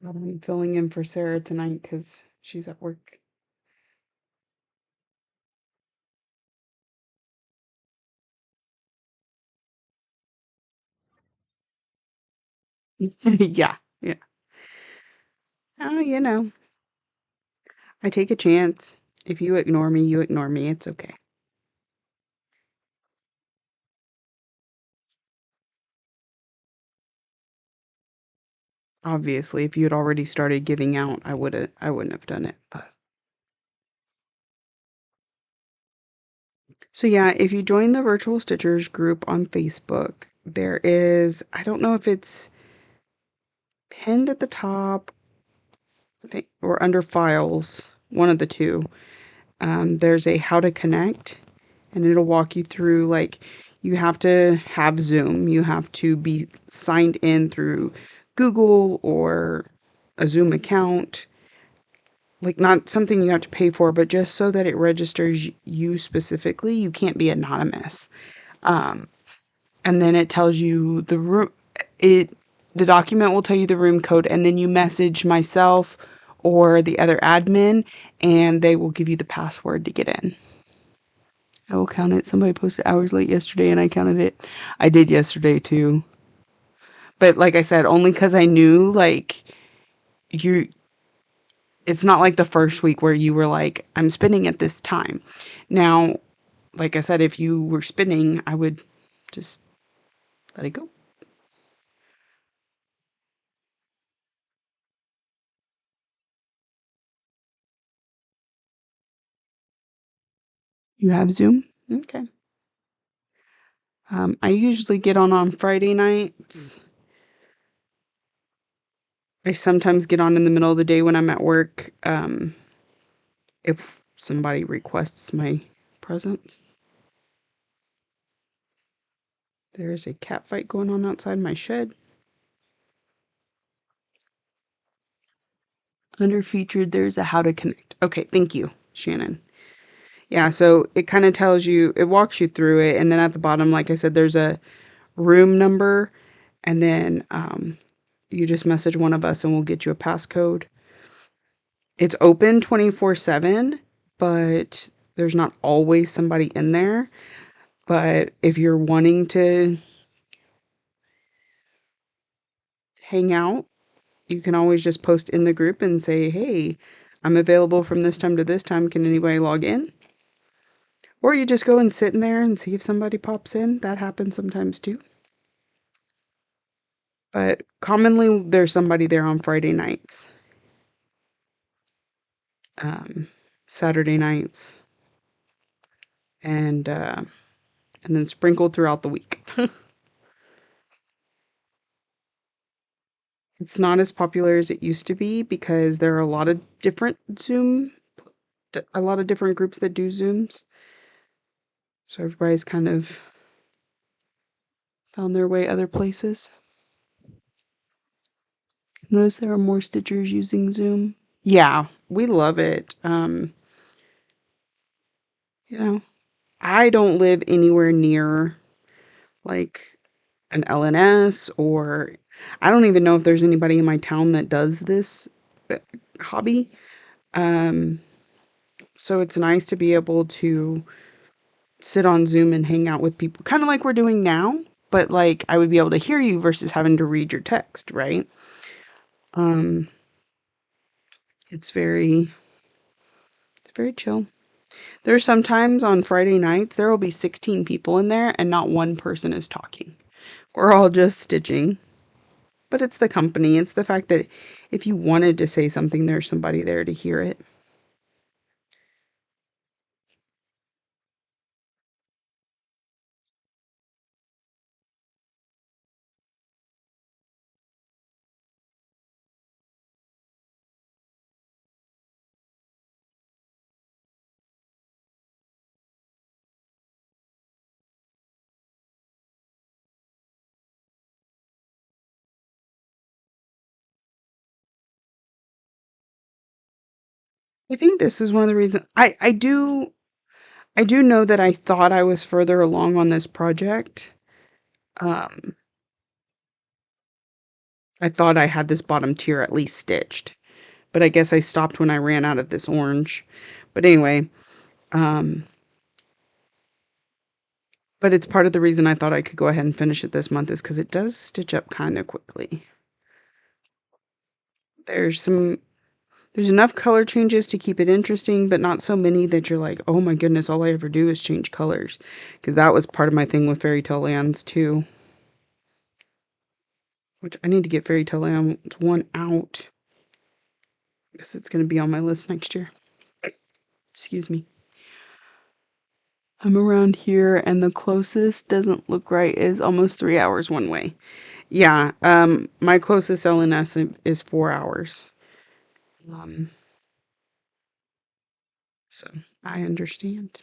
I'm filling in for Sarah tonight because she's at work. Yeah, yeah. Oh, I take a chance. If you ignore me, you ignore me. It's okay. Obviously, if you had already started giving out, I wouldn't have done it. But so yeah, if you join the Virtual Stitchers group on Facebook, there is, I don't know if it's pinned at the top, I think, or under files, one of the two. There's a how to connect, and it'll walk you through, like, you have to have Zoom, you have to be signed in through Google or a Zoom account, like not something you have to pay for, but just so that it registers you specifically. You can't be anonymous. Um, and then it tells you the document will tell you the room code, and then you message myself or the other admin, and they will give you the password to get in. I will count it. Somebody posted hours late yesterday, and I counted it. I did yesterday too. But like I said, only because I knew, like, you it's not like the first week where you were like, I'm spinning at this time. Now, like I said, if you were spinning, I would just let it go. You have Zoom? Okay. I usually get on Friday nights. I sometimes get on in the middle of the day when I'm at work. If somebody requests my presence. There's a cat fight going on outside my shed. Under featured, there's a how to connect. Okay, thank you, Shannon. Yeah, so it kind of tells you, it walks you through it. And then at the bottom, like I said, there's a room number. And then you just message one of us and we'll get you a passcode. It's open 24/7, but there's not always somebody in there. But if you're wanting to hang out, you can always just post in the group and say, hey, I'm available from this time to this time. Can anybody log in? Or you just go and sit in there and see if somebody pops in. That happens sometimes too. But commonly there's somebody there on Friday nights, Saturday nights, and then sprinkled throughout the week. It's not as popular as it used to be because there are a lot of different a lot of different groups that do Zooms. So everybody's kind of found their way other places. Notice there are more Stitchers using Zoom. Yeah, we love it. You know, I don't live anywhere near like an LNS, or I don't even know if there's anybody in my town that does this hobby. Um, so it's nice to be able to sit on Zoom and hang out with people, kind of like we're doing now, but like I would be able to hear you versus having to read your text, right? Um, it's very chill. There's sometimes on Friday nights there will be 16 people in there and not one person is talking. We're all just stitching. But it's the company. It's the fact that if you wanted to say something, there's somebody there to hear it. I think this is one of the reasons I do know that I thought I was further along on this project. Um, I thought I had this bottom tier at least stitched, but I guess I stopped when I ran out of this orange. But anyway, um, but it's part of the reason I thought I could go ahead and finish it this month is because it does stitch up kind of quickly. There's some There's enough color changes to keep it interesting, but not so many that you're like, oh my goodness, all I ever do is change colors. Because that was part of my thing with Fairy Tale Lands too. Which I need to get Fairy Tale Lands 1 out. Because it's going to be on my list next year. Excuse me. I'm around here and the closest doesn't look right is almost 3 hours one way. Yeah, my closest LNS is 4 hours. Um, so I understand.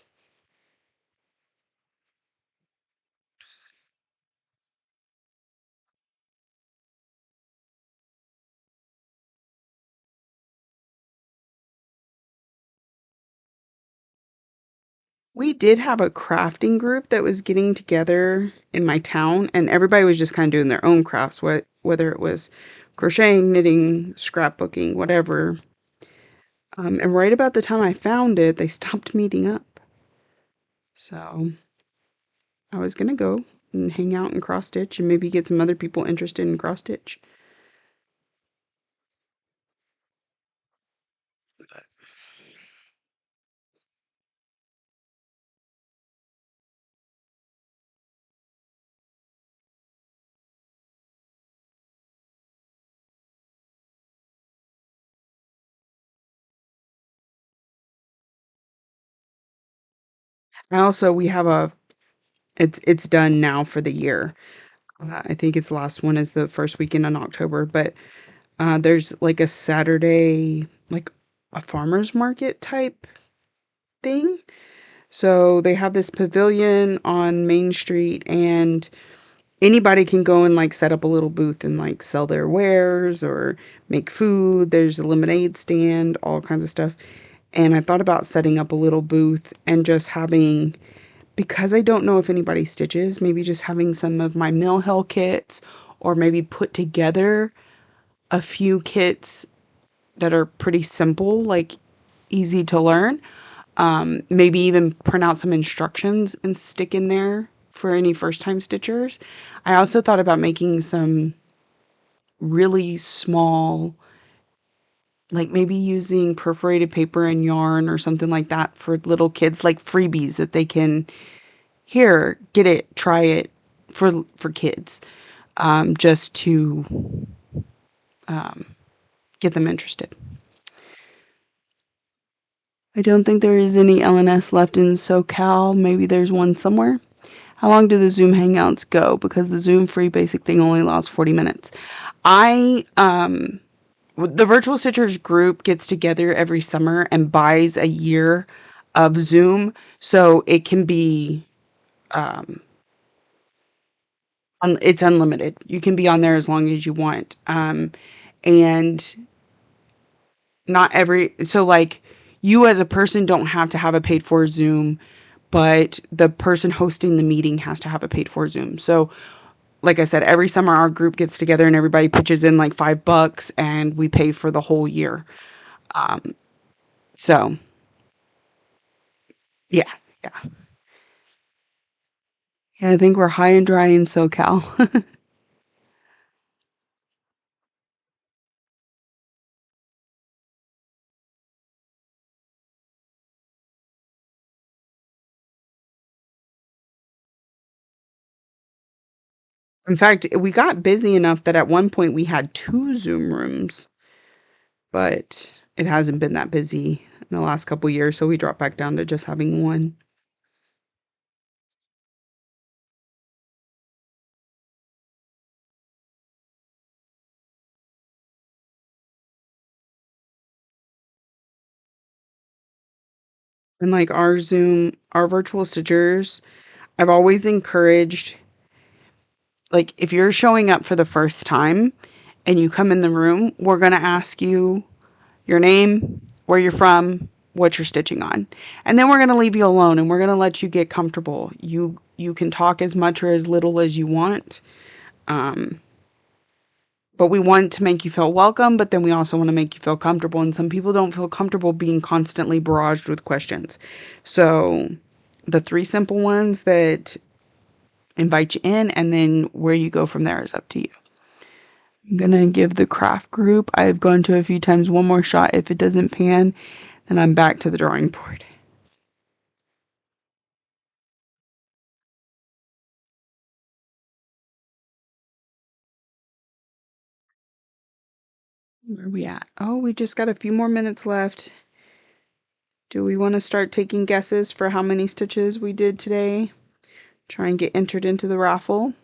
We did have a crafting group that was getting together in my town, and everybody was just kind of doing their own crafts, whether it was crocheting, knitting, scrapbooking, whatever. And right about the time I found it, they stopped meeting up. So I was gonna go and hang out and cross stitch and maybe get some other people interested in cross stitch. And also, we have it's done now for the year. I think its last one is the first weekend in October, but there's like a Saturday, like a farmer's market type thing. So they have this pavilion on Main Street, and anybody can go and like set up a little booth and like sell their wares or make food. There's a lemonade stand, all kinds of stuff. And I thought about setting up a little booth and just having, because I don't know if anybody stitches, maybe just having some of my Mill Hill kits, or maybe put together a few kits that are pretty simple, like easy to learn. Maybe even print out some instructions and stick in there for any first time stitchers. I also thought about making some really small, like maybe using perforated paper and yarn or something like that for little kids, like freebies that they can, here, get it, try it, for kids, just to get them interested. I don't think there is any LNS left in SoCal. Maybe there's one somewhere. How long do the Zoom Hangouts go? Because the Zoom free basic thing only lasts 40 minutes. The Virtual Stitchers group gets together every summer and buys a year of Zoom, so it can be, it's unlimited. You can be on there as long as you want. And not every, so like you as a person don't have to have a paid for Zoom, but the person hosting the meeting has to have a paid for Zoom. So like I said, every summer our group gets together and everybody pitches in like $5 and we pay for the whole year. So yeah, yeah. Yeah, I think we're high and dry in SoCal. In fact, we got busy enough that at one point we had two Zoom rooms, but it hasn't been that busy in the last couple years, so we dropped back down to just having one. And like our Zoom, our virtual stitchers, I've always encouraged, like, if you're showing up for the first time and you come in the room, we're going to ask you your name, where you're from, what you're stitching on. And then we're going to leave you alone and we're going to let you get comfortable. You can talk as much or as little as you want. Um, but we want to make you feel welcome, but then we also want to make you feel comfortable. And some people don't feel comfortable being constantly barraged with questions. So the three simple ones that invite you in, and then where you go from there is up to you. I'm gonna give the craft group, I've gone to a few times, one more shot. If it doesn't pan, then I'm back to the drawing board. Where are we at? Oh, we just got a few more minutes left. Do we want to start taking guesses for how many stitches we did today? Try and get entered into the raffle.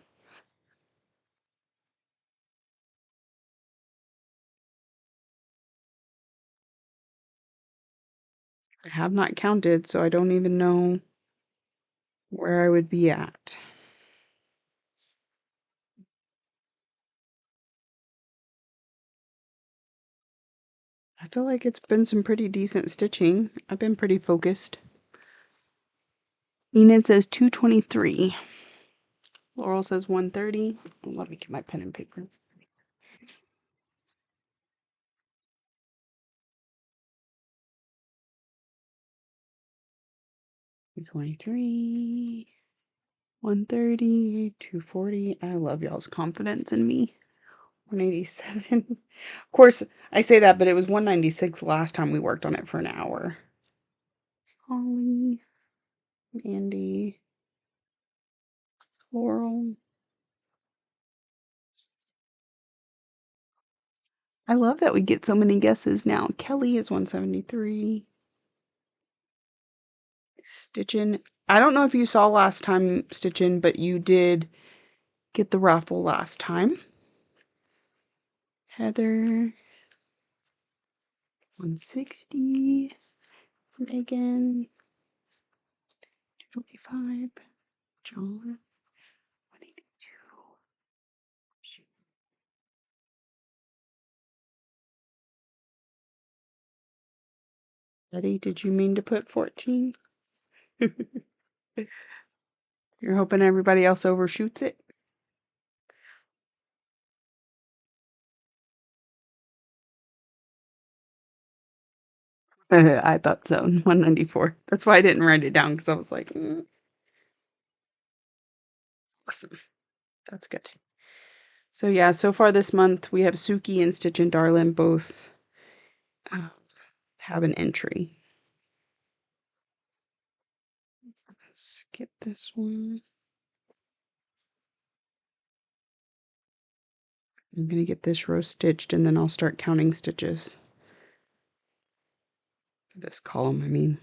I have not counted, so I don't even know where I would be at. I feel like it's been some pretty decent stitching. I've been pretty focused. Enid says 223. Laurel says 130. Let me get my pen and paper. It's 23, 130, 240. I love y'all's confidence in me. 187. Of course, I say that, but it was 196 last time we worked on it for an hour. Holly, Andy, Laurel. I love that we get so many guesses now. Kelly is 173. Stitchin'. I don't know if you saw last time, Stitchin', but you did get the raffle last time. Heather, 160. Megan, 25, John, 182. Betty, did you mean to put 14? You're hoping everybody else overshoots it? I thought so. 194. That's why I didn't write it down because I was like, awesome. That's good. So yeah, so far this month we have Suki and Stitch and Darlin both have an entry. Skip this one. I'm gonna get this row stitched and then I'll start counting stitches. This column, I mean.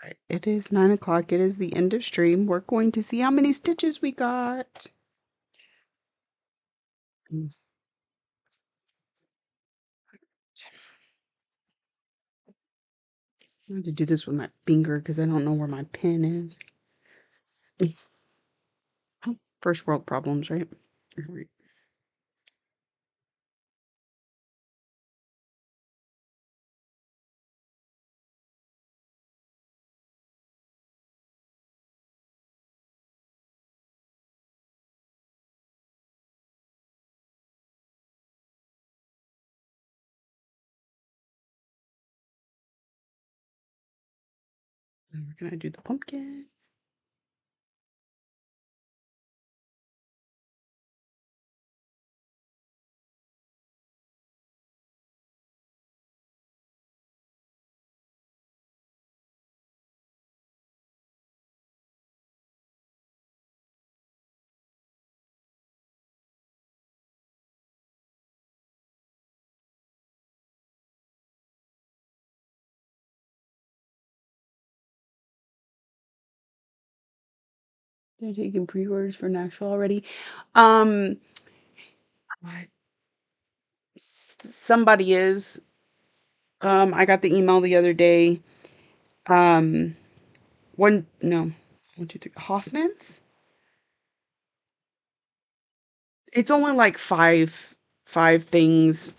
Right. It is 9 o'clock. It is the end of stream. We're going to see how many stitches we got. I have to do this with my finger because I don't know where my pen is. First world problems, right? All right. And we're gonna do the pumpkin. They're taking pre-orders for Nashville already. Um, somebody is. I got the email the other day. Um, no, 1, 2, 3. Hoffman's. It's only like five things.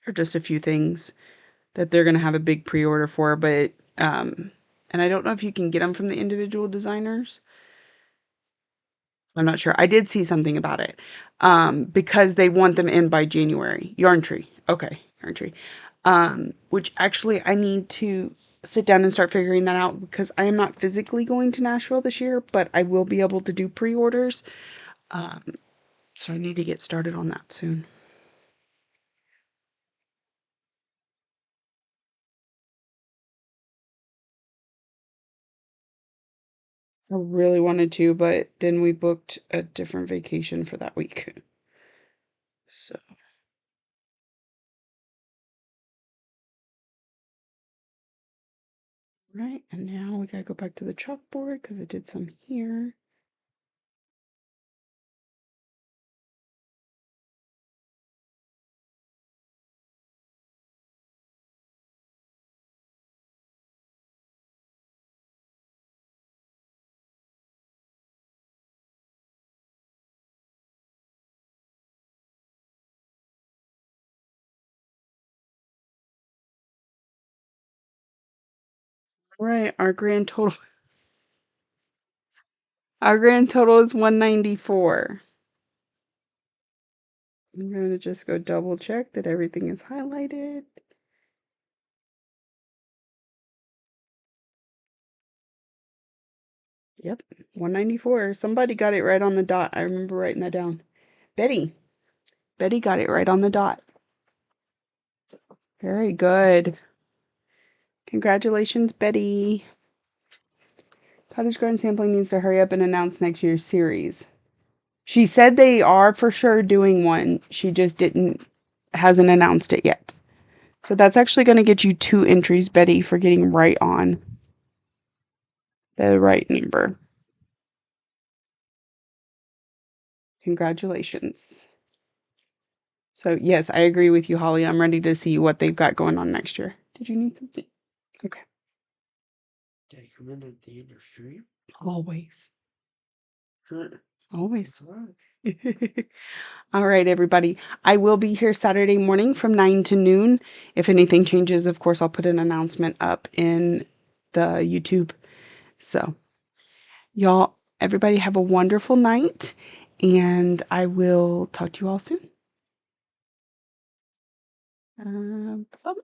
Or just a few things that they're gonna have a big pre-order for, but and I don't know if you can get them from the individual designers. I'm not sure. I did see something about it. Because they want them in by January. Yarn Tree. Okay, Yarn Tree. Which actually I need to sit down and start figuring that out because I am not physically going to Nashville this year, but I will be able to do pre-orders. So I need to get started on that soon. I really wanted to, but then we booked a different vacation for that week. So, right, and now we gotta go back to the chalkboard because I did some here. Right, our grand total is 194. I'm gonna just go double check that everything is highlighted. Yep, 194. Somebody got it right on the dot. I remember writing that down. Betty. Betty got it right on the dot. Very good. Congratulations, Betty. Cottage Garden Sampling needs to hurry up and announce next year's series. She said they are for sure doing one. She just hasn't announced it yet. So that's actually going to get you 2 entries, Betty, for getting right on the right number. Congratulations. So yes, I agree with you, Holly. I'm ready to see what they've got going on next year. Did you need something? Okay. Did I come in at the end of stream? Always. Sure. Always. Alright. All right, everybody. I will be here Saturday morning from 9 to noon. If anything changes, of course, I'll put an announcement up in the YouTube. So, y'all, everybody have a wonderful night, and I will talk to you all soon. Bye.